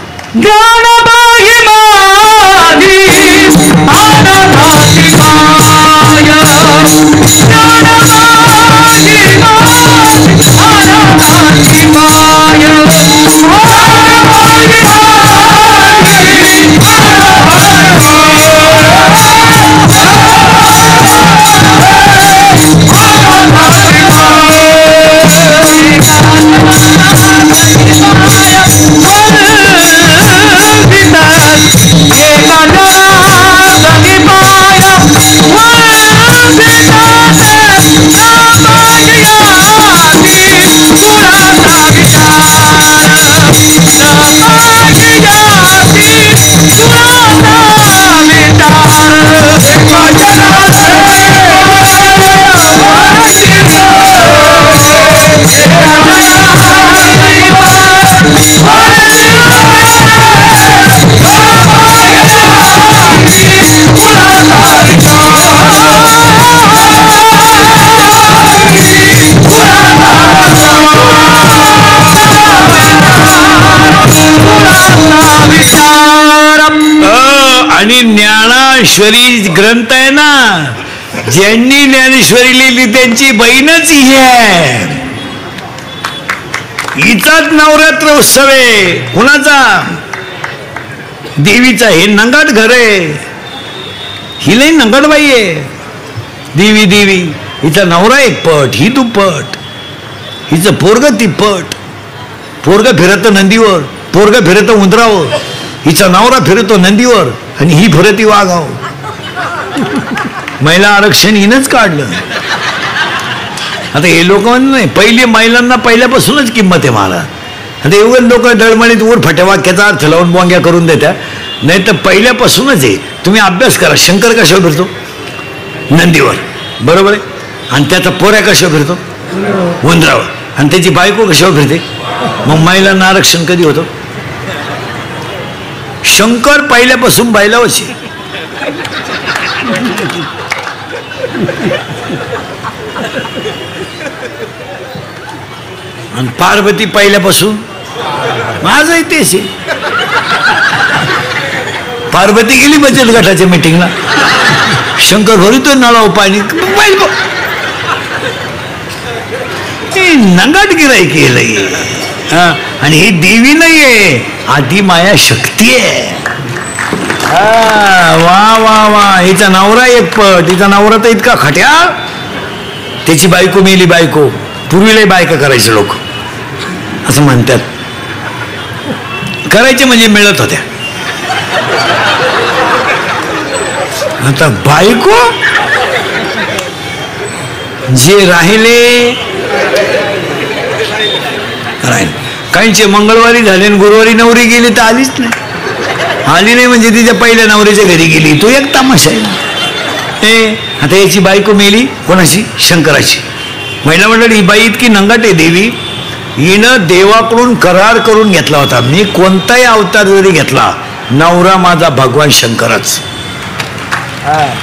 आणि ज्ञानेश्वरी ग्रंथ आहे ना, ज्यांनी ज्ञानेश्वरी लिहिली त्यांची बहीणच ही आहे. हिचाच नवरात्र उत्सव आहे. कुणाचा? देवीचा. हे नंगाट घर आहे. ही लई नंगाटबाई आहे. देवी देवी. हिचा नवरा एक पट, ही दुप्पट. हिचं पोरग तिप्पट. पोरग फिरत नंदीवर, पोरग फिरत उंदरावर. हिचा नवरा फिरतो नंदीवर आणि ही फिरती वाघावर. महिला आरक्षण हिनंच काढलं. आता हे लोक म्हणत नाही, पहिली महिलांना पहिल्यापासूनच किंमत आहे मला. आता एवढं लोक दळमळीत वर फट्या वाक्याचा अर्थ लावून बोंग्या करून देत्या. नाही तर पहिल्यापासूनच आहे. तुम्ही अभ्यास करा. शंकर कशावर फिरतो? नंदीवर, बरोबर आहे. आणि त्याचा पोऱ्या कशावर फिरतो? उंदरावर. आणि त्याची बायको कशावर फिरते? मग महिलांना आरक्षण कधी होतं? शंकर पहिल्यापासून बैलावरची. आणि पार्वती पहिल्यापासून माझं तेच आहे. पार्वती गेली बचत गटाच्या मीटिंगला, शंकर भरतो नळाव पाणी. नंगाट गिराई केलंय. आणि ही देवी नाहीये, आधी माया शक्ती आहे. वा वा वा. हिचा नवरा एक पट. हिचा नवरा तर इतका खट्या, त्याची बायको मेली. बायको पूर्वीला बायका करायचे लोक असं म्हणतात. करायचे म्हणजे मिळत होत्या. आता बायको जे राहिले काहींचे मंगळवारी झाले आणि गुरुवारी नवरी गेली तर आलीच नाही. आली नाही म्हणजे तिच्या पहिल्या नवऱ्याच्या घरी गेली. तो एक तमाशा आहे. आता याची बायको मेली कोणाची? शंकराची. महिला मंडळी, ही बाई इतकी नंगाट आहे देवी, हिनं देवाकडून करार करून घेतला होता, मी कोणताही अवतार जरी घेतला नवरा माझा भगवान शंकरच.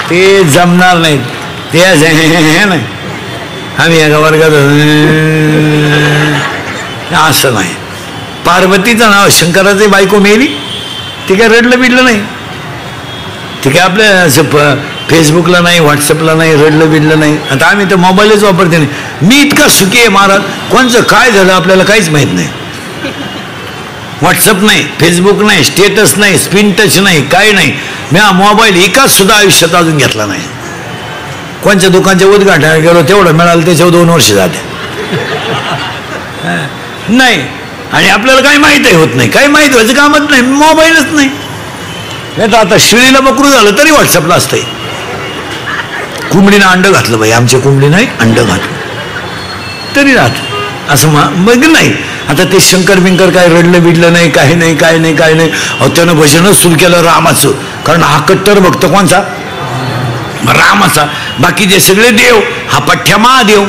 ते जमणार नाही ते नाही, आम्ही एका वर्गात असं नाही. पार्वतीचं नाव शंकराची बायको मेली, ती काय रडलं बिडलं नाही, ती काय आपल्या असं फेसबुकला नाही, व्हॉट्सअपला नाही, रडलं बिडलं नाही. आता आम्ही तर मोबाईलच वापरते नाही. मी इतका सुखी आहे महाराज, कोणचं काय झालं आपल्याला काहीच माहीत नाही. व्हॉट्सअप नाही, फेसबुक नाही, स्टेटस नाही, स्क्रीन टच नाही, काय नाही. मी हा मोबाईल एकाच सुद्धा आयुष्यात अजून घेतला नाही. कोणत्या दुकानच्या उद्घाटनाला गेलो तेवढं मिळालं, त्याच्यावर 2 वर्ष जाते नाही. आणि आपल्याला काही माहीतही होत नाही, काही माहीत व्हायचं कामच नाही, मोबाईलच नाही. नाही तर आता शिळीला बकरू झालं तरी व्हॉट्सअपला असतंय. कोंबडीनं अंड घातलं बाई, आमच्या कोंबडी नाही अंड घातलं तरी राहत असं मग नाही. आता ते शंकर बिंकर काय रडलं बिडलं नाही, काही नाही, काय नाही, काय नाही. अहो त्यानं भजनच सुरू केलं रामाचं, कारण हा कट्टर भक्त कोणचा? रामाचा. बाकीचे सगळे देव, हा पठ्ठ्या महादेव.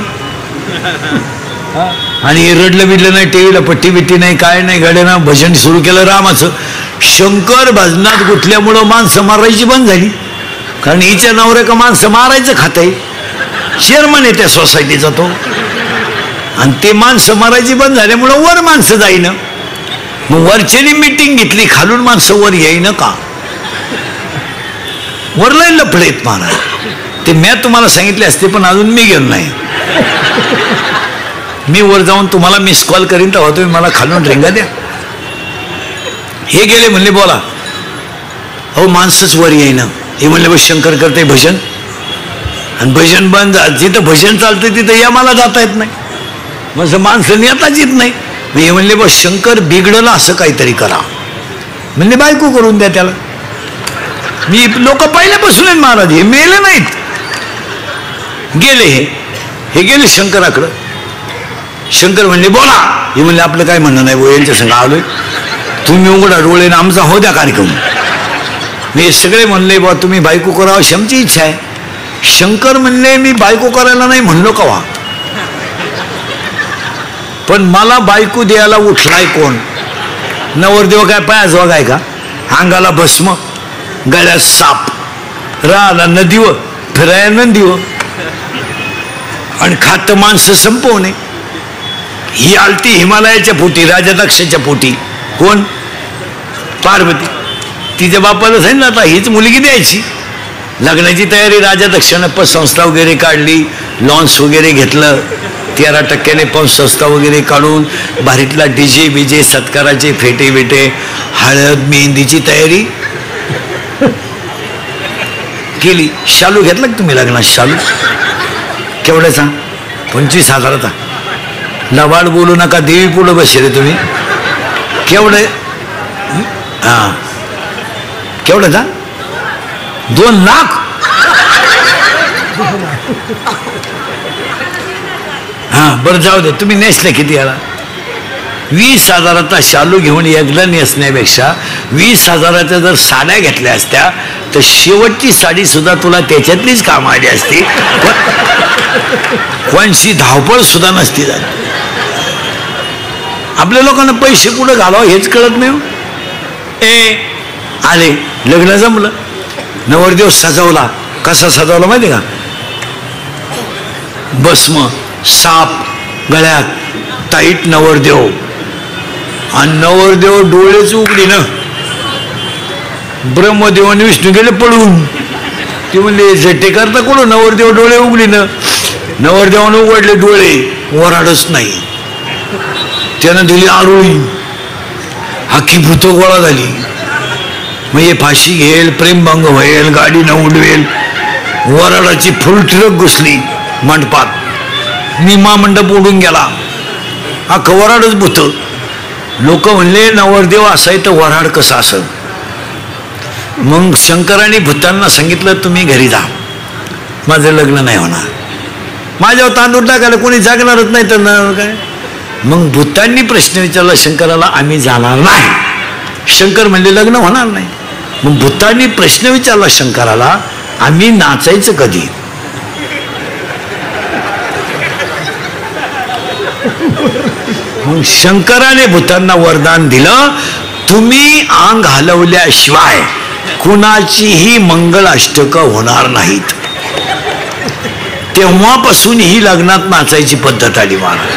आणि रडलं बिडलं नाही, टीव्हीला पट्टी बिट्टी नाही, काय नाही, गड्यानं भजन सुरू केलं रामाचं. शंकर भजनात गुंतल्यामुळं माणसं मारायची बंद झाली, कारण हिच्या नवऱ्या का माणसं मारायचं खातंय. चेअरमन आहे त्या सोसायटीचा तो, आणि ते माणसं मारायची बंद झाल्यामुळं वर माणसं जाईन. मग वरच्यानी मिटिंग घेतली, खालून माणसं वर येईन का? वर लय लफडेत महाराज. ते मी तुम्हाला सांगितले असते, पण अजून मी गेलो नाही. मी वर जाऊन तुम्हाला मिस कॉल करीन, तेव्हा तुम्ही मला खालून रिंगा द्या. हे गेले म्हणले बोला. अहो माणसंच वर येईन. हे म्हणले बस शंकर करते भजन, आणि भजन बंद. जिथं भजन चालतं तिथं या मला जाता येत नाही, म्हणजे माणसं येताच येत नाही. हे म्हणले बस शंकर बिघडलं असं काहीतरी करा. म्हणले बायको करून द्या त्याला. मी लोक पहिल्यापासून आहेत महाराज, हे मेले नाहीत. गेले हे गेले शंकराकडं. शंकर म्हणले बोला. हे म्हणले आपलं काय म्हणणं नाही, वो यांच्या संग आलोय, तुम्ही उघडा डोळे ना आमचा हो द्या कार्यक्रम. मी सगळे म्हणले बा तुम्ही बायको करावं अशी आमची इच्छा आहे. शंकर म्हणले मी बायको करायला नाही म्हणलो कवा, पण मला बायको द्यायला उठलाय कोण? नवरदेव काय पायाच वागाय का? अंगाला भस्म, गळ्यात साप, राहायला नदीवर, फिरायला नदीवर, आणि खात माणसं संपवणे. ही आलती हिमालयाच्या पोटी, राजा दक्षाच्या पोटी. कोण? पार्वती. तिच्या बापाला सांगितलं आता हीच मुलगी द्यायची. लग्नाची तयारी राजा दक्षानं पतसंस्था वगैरे काढली, लॉन्स वगैरे घेतलं, 13% पतसंस्था वगैरे काढून भारीतला डीजे बिजे, सत्काराचे फेटे बिटे, हळद मेहंदीची तयारी केली. शालू घेतला का तुम्ही लग्नात? शालू केवढ्याचा? 25,000चा. लबाड बोलू नका, देवी पुढं बसले तुम्ही. केवढे? हां केवढ्याचा? 2 लाख. हां बरं जाऊ दे, तुम्ही नेसले किती याला? 20,000चा शालू घेऊन एकदा नेसण्यापेक्षा 20,000च्या जर साड्या घेतल्या असत्या तर शेवटची साडी सुद्धा तुला त्याच्यातलीच काम आली असती, कोणची धावपळ सुद्धा नसती झाली. आपल्या लोकांना पैसे कुठं घालावं हेच कळत नाही. आले लग्न जमलं, नवरदेव सजवला. कसा सजवला माहिती का? भस्म, साप गळ्यात, टाईट नवरदेव, आणि नवरदेव डोळेच उघडी ना. ब्रह्मदेव आणि विष्णू गेले पळून. ते म्हणले झटे करता कोण? नवरदेव डोळे उघडी ना. नवरदेवानं उघडले डोळे, वराडच नाही. त्यानं दिली आरोळी, अख्खी भूत गोळा झाली. म्हणजे फाशी घेईल, प्रेमभंग होईल, गाडीनं उडवेल. वराडाची फुल ट्रक घुसली मंडपात, निमा मंडप उडून गेला, अख्खं वराडच भूत. लोक म्हणले नवरदेव असाय तर वराड कसं असं? मग शंकराने भूतांना सांगितलं तुम्ही घरी जा, माझं लग्न नाही होणार. माझ्यावर तांदूळ टाकायला कोणी जागणारच नाही तर काय. मग भूतांनी प्रश्न विचारला शंकराला, आम्ही जाणार नाही. शंकर म्हणले लग्न होणार नाही. मग भूतांनी प्रश्न विचारला शंकराला, आम्ही नाचायचं कधी? मग शंकराने भूतांना वरदान दिलं, तुम्ही अंग हलवल्याशिवाय कुणाचीही मंगल अष्टकं होणार नाहीत. तेव्हापासून ही लग्नात नाचायची पद्धत आली महाराज.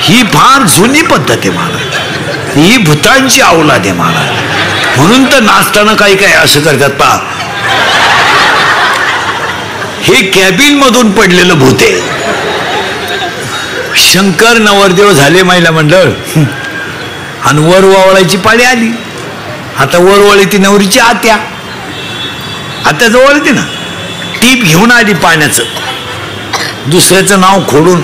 ही फार जुनी पद्धत आहे महाराज, ही भूतांची अवलाद आहे महाराज. म्हणून तर नाचताना काही काय असं करतात पहा, हे कॅबिन मधून पडलेलं भूत आहे. शंकर नवरदेव झाले महिला मंडळ, आणि वर वावळायची पाळी आली. आता वर वळी ती नवरीची आत्या, आत्या जवळ येते ना, टीप घेऊन आली पाण्याचं, दुसऱ्याचं नाव खोडून.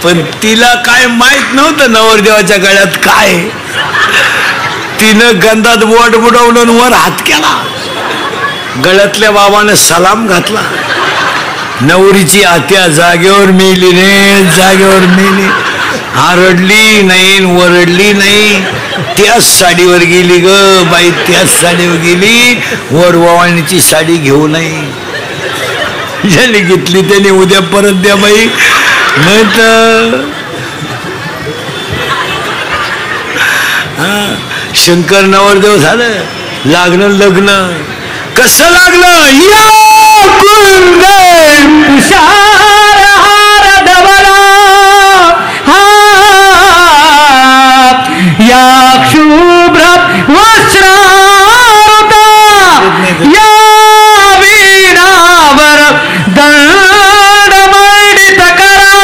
पण तिला काय माहित नव्हतं नवरदेवाच्या गळ्यात काय. तिनं गंधात बोट बुडवलं, वर हात केला, गळ्यातल्या बाबाने सलाम घातला. नवरीची आत्या जागेवर मेली रे, जागेवर मेली. आरडली नाही, वरडली नाही, त्याच साडीवर गेली ग बाई, त्याच साडीवर गेली. वर वावणीची साडी घेऊ नाही, ज्याने घेतली त्याने उद्या परत द्या बाई. नाही तर शंकर नवरदेव झालं, लागलं लग्न. कसं लागलं? या कुंदन तुषार हार डबला या शुभ्र वस्त्रावृता या वीणावर दंड मंडित करा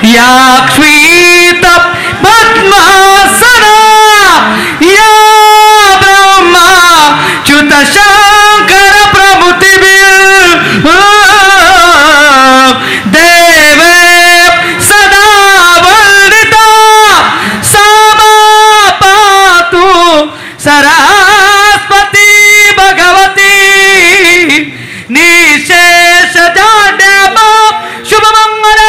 या श्वेत पद्मासना या च्युत शंकर प्रभुतिबिल देवे सदा वंदिता सामा पातु सरस्वती भगवती निशेष जाड्याम शुभमंगल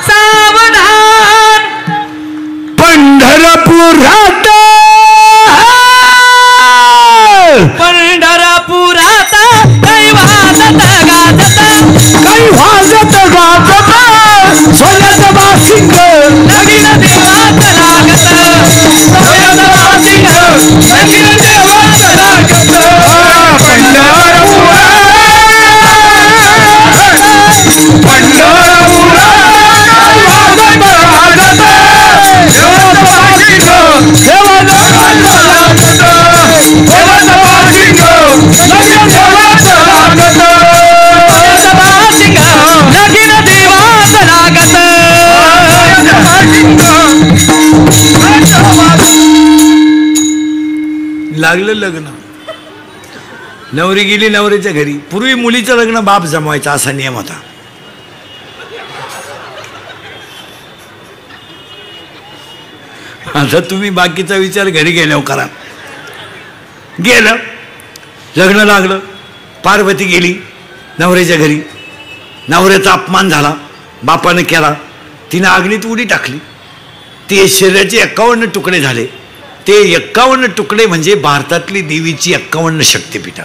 सावधान. पंढरपुरात पंढरपुरात काही वाजत गाजत, काही वाजत गाजत सोन्याचं बाशिंग नवीन देवात लागत, सोन्याचं बाशिंग नवीन देवात लागत. लागलं लग्न. नवरी गेली नवरीच्या घरी. पूर्वी मुलीचं लग्न बाप जमवायचा असा नियम होता. आता तुम्ही बाकीचा विचार घरी गेल्यावर करा. गेलं लग्न लागलं, पार्वती गेली नवऱ्याच्या घरी. नवऱ्याचा अपमान झाला, बापाने केला. तिने अग्नीत उडी टाकली. ते शरीराचे 51 तुकडे झाले. ते 51 तुकडे म्हणजे भारतातली देवीची 51 शक्तिपीठं,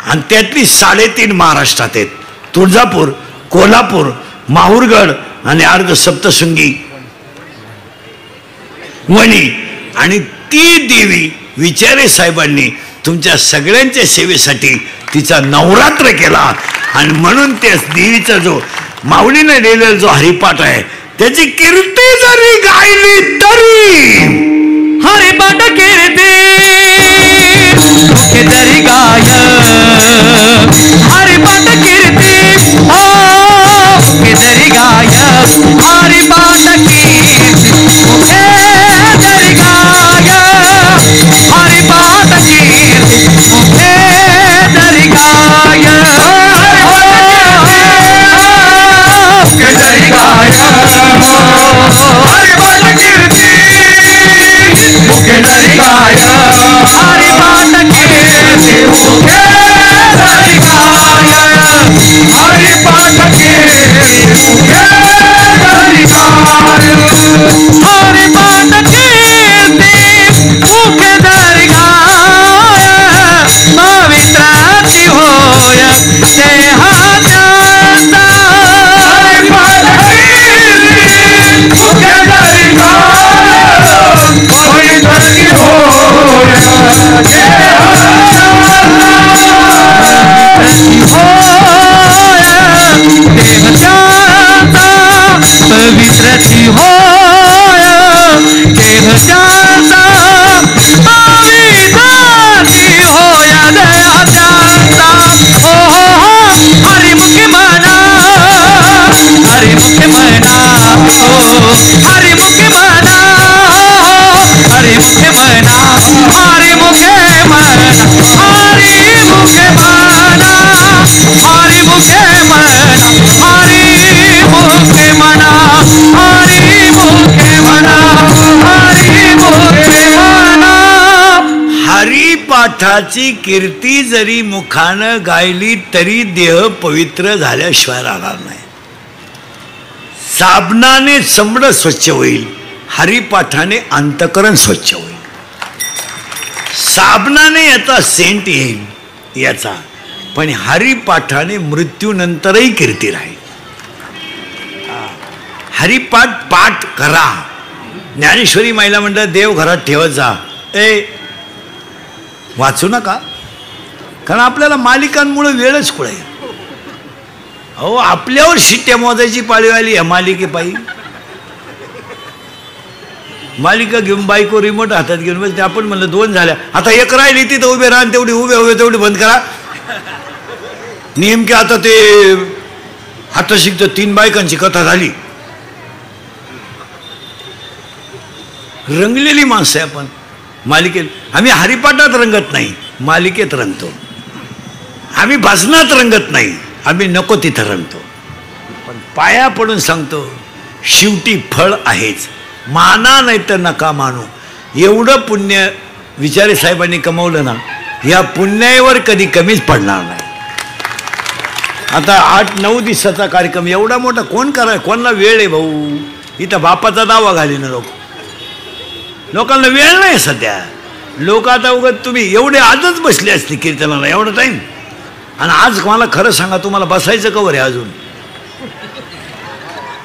आणि त्यातली 3.5 महाराष्ट्रात आहेत. तुळजापूर, कोल्हापूर, माहूरगड आणि अर्ध सप्तशृंगी वणी. आणि ती देवी विचारे साहेबांनी तुमच्या सगळ्यांच्या सेवेसाठी तिचा नवरात्र केला. आणि म्हणून त्या देवीचा जो माऊलीने लिहिलेला जो हरिपाठ आहे त्याची कीर्ती जरी गायली तरी, हरिपाठ कीर्ती मुखे तरी गाय, हरिपाठ कीर्ती हो मुखे तरी गाय, हरिपाठ कीर्ती मुखे तरी गाय, हरिपाठ कीर्ती मुखे तरी गाय, मुखे तरी गाय, हरिपाठ कीर्ती हरिपाठाची कीर्ती जरी मुखानं गायली तरी देह पवित्र झाल्याशिवाय राहणार नाही. साबणाने चमडं स्वच्छ होईल, हरिपाठाने अंतकरण स्वच्छ होईल. साबणाने याचा सेंट येईल याचा, पण हरिपाठाने मृत्यूनंतरही कीर्ती राहील. हरिपाठ पाठ करा. ज्ञानेश्वरी महिला म्हणतात देव घरात ठेवत जा. वाचू नका, कारण आपल्याला मालिकांमुळे वेळच कुठे. अहो आपल्यावर शिट्ट्या मोजायची पाळी आली या मालिकेपायी. मालिका घेऊन बायको रिमोट हातात घेऊन बसते. आपण म्हणलं 2 झाल्या, आता 1 राहिली, तिथं उभे राहा, तेवढी उभे तेवढी बंद करा. नेमके आता ते हात शिकतं 3 बायकांची कथा झाली. रंगलेली माणसं आहे आपण मालिकेत. आम्ही हरिपाठात रंगत नाही, मालिकेत रंगतो. आम्ही भजनात रंगत नाही, आम्ही नको तिथं रंगतो. पण पाया पडून सांगतो, शेवटी फळ आहेच. माना नाही तर नका मानू. एवढं पुण्य विचारे साहेबांनी कमवलं ना, या पुण्यावर कधी कमीच पडणार नाही. आता 8-9 दिवसाचा कार्यक्रम एवढा मोठा कोण कराय, कोणाला वेळ आहे भाऊ. इथं बापाचा दावा घाली ना लोकांना वेळ नाही सध्या. लोक आता उगत तुम्ही एवढे आजच बसले असते कीर्तनाला एवढा टाईम. आणि आज मला खरं सांगा, तुम्हाला बसायचं कवर आहे. अजून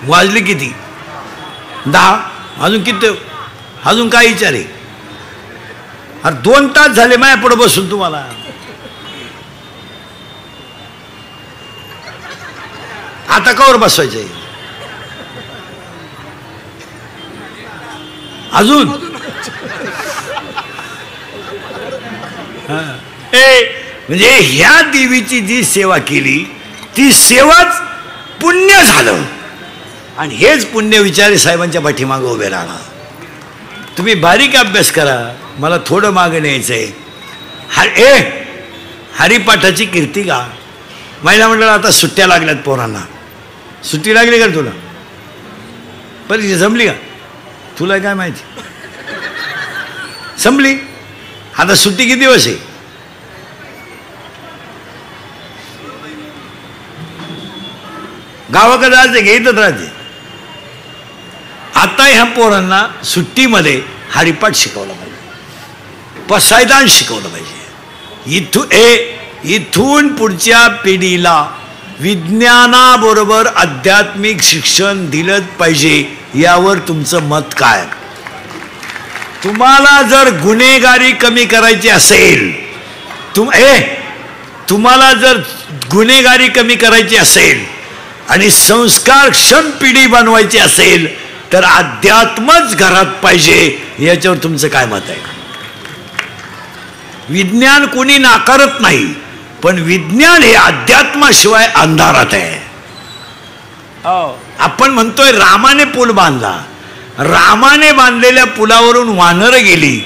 वाजले किती? 10. अजून किती? अजून काय विचार आहे? अरे 2 तास झाले माझ्या पुढे बसून तुम्हाला. आता कवर बसवायचंय अजून? म्हणजे ह्या देवीची जी सेवा केली ती सेवाच पुण्य झालं. आणि हेच पुण्य विचारे साहेबांच्या पाठीमागं उभे राहणार. तुम्ही बारीक अभ्यास करा. मला थोडं मागं न्यायचंय. हरिपाठाची कीर्ती का. महिला मंडळाला आता सुट्ट्या लागल्यात पोरांना. सुट्टी लागली का तुला? परीक्षा जमली का? तुला काय माहिती. संपली. आता सुट्टी किती दिवस आहे? गावाकडे जायचं घे, इथंच राहते. आता ह्या पोरांना सुट्टीमध्ये हरिपाठ शिकवलं पाहिजे, पसायदान शिकवलं पाहिजे. इथून पुढच्या पिढीला विज्ञानाबरोबर आध्यात्मिक शिक्षण दिलंच पाहिजे. यावर तुमचं मत काय? तुम्हाला जर गुन्हेगारी कमी करायची असेल, तुम्हाला जर गुन्हेगारी कमी करायची असेल आणि संस्कारक्षम पिढी बनवायची असेल तर अध्यात्मच घरात पाहिजे. याच्यावर तुमचं काय मत आहे? विज्ञान कोणी नाकारत नाही, पण विज्ञान हे अध्यात्माशिवाय अंधारात आहे. आपण म्हणतोय रामाने पूल बांधला. रामाने बांधलेल्या पुलावरून वानरं गेली,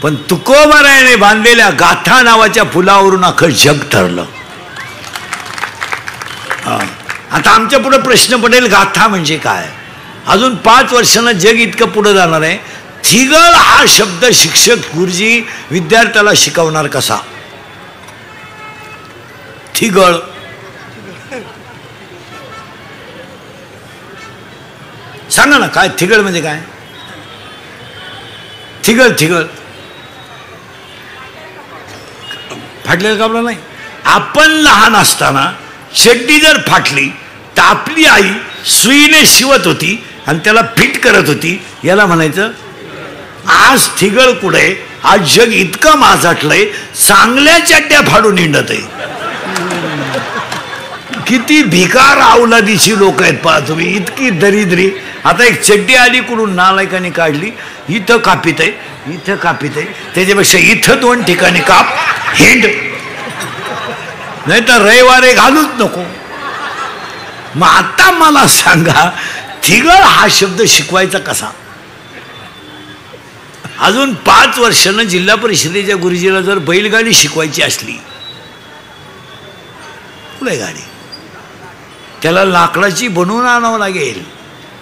पण तुकोबारायाने बांधलेल्या गाथा नावाच्या पुलावरून अख्खं जग ठरलं. आता आमच्या पुढे प्रश्न पडेल, गाथा म्हणजे काय? अजून 5 वर्षांना जग इतकं पुढे जाणार आहे. थिगळ हा शब्द शिक्षक गुरुजी विद्यार्थ्याला शिकवणार कसा? थिगळ सांगा ना, काय थिगळ म्हणजे काय? थिगळ फाटलेलं कापड नाही. आपण लहान असताना चड्डी जर फाटली तर आपली आई सुईने शिवत होती आणि त्याला फिट करत होती. याला म्हणायचं. आज थिगळ कुठे? आज जग इतकं माजाटलंय, चांगल्या चड्ड्या फाडून हिंडत आहे. किती भिकार अवलादीची लोक आहेत पहा तुम्ही, इतकी दरिद्री. आता एक चड्डी आली कुठून नालायकाने काढली, इथं कापित आहे, इथं कापित आहे. त्याच्यापेक्षा इथं 2 ठिकाणी काप, हिंड, नाही तर रविवारी घालूच नको. मग आता मला सांगा, थिगळ हा शब्द शिकवायचा कसा? अजून 5 वर्षानं जिल्हा परिषदेच्या गुरुजीला जर बैलगाडी शिकवायची असली, बैलगाडी त्याला लाकडाची बनवून आणावं लागेल.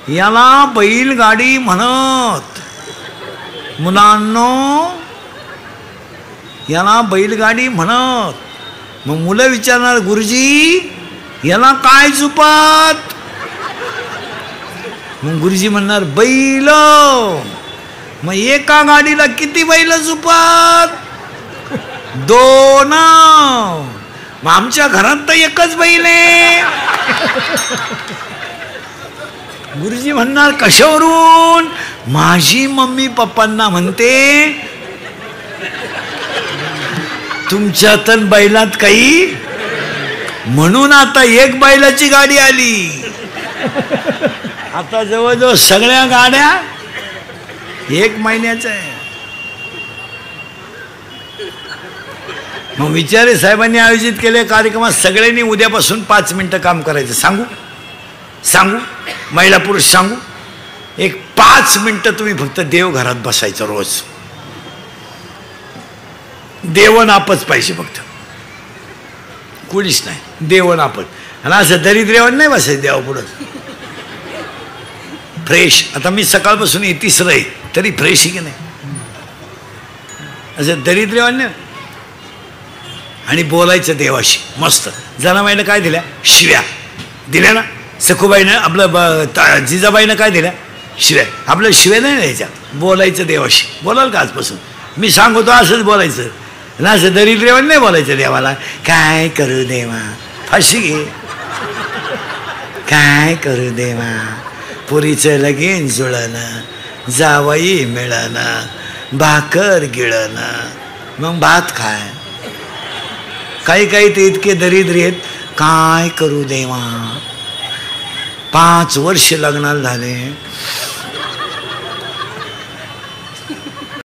याला बैलगाडी म्हणत. मुलांनो, याला बैलगाडी म्हणत. मग मुलं विचारणार, गुरुजी याला काय चुपात? मग गुरुजी म्हणणार, बैल. मग एका गाडीला किती बैल चुपात? 2. मग आमच्या घरात तर एकच बैल आहे. गुरुजी म्हणणार, कशावरून? माझी मम्मी पप्पांना म्हणते तुमच्यात बैलात काही, म्हणून आता एक बैलाची गाडी आली. आता जवळजवळ सगळ्या गाड्या 1 महिन्याच्या आहे. मग विचारे साहेबांनी आयोजित केले कार्यक्रमात सगळ्यांनी उद्यापासून 5 मिनिटं काम करायचं. सांगू महिला पुरुष सांगू, एक 5 मिनिटं तुम्ही फक्त देवघरात बसायचं रोज. देवन आपच पाहिजे फक्त, कुणीच नाही. देवन आपच. आणि असं दरिद्रेवान नाही बसायचं देवा पुढं. फ्रेश. आता मी सकाळपासून 30 आहे तरी फ्रेश आहे की नाही? असं दरिद्रेवान नाही. आणि बोलायचं देवाशी मस्त. जनाबाईनं काय दिल्या? शिव्या दिल्या ना. सखूबाईनं आपलं जिजाबाईनं काय दिल्या? शिव्या. आपल्याला शिव्या नाही द्यायच्या, बोलायचं देवाशी. बोलाल का आजपासून? मी सांगतो असंच बोलायचं ना. असं दरिद्रेवान नाही बोलायचं देवाला. काय करू देवा, फाशी घे. काय करू देवा, पुरीचं लगीन जुळणं, जावई मिळणं, भाकर गिळणं, मग भात खाय. काही ते इतके दरिद्री आहेत. काय करू देवा, 5 वर्ष लग्नाला झाले,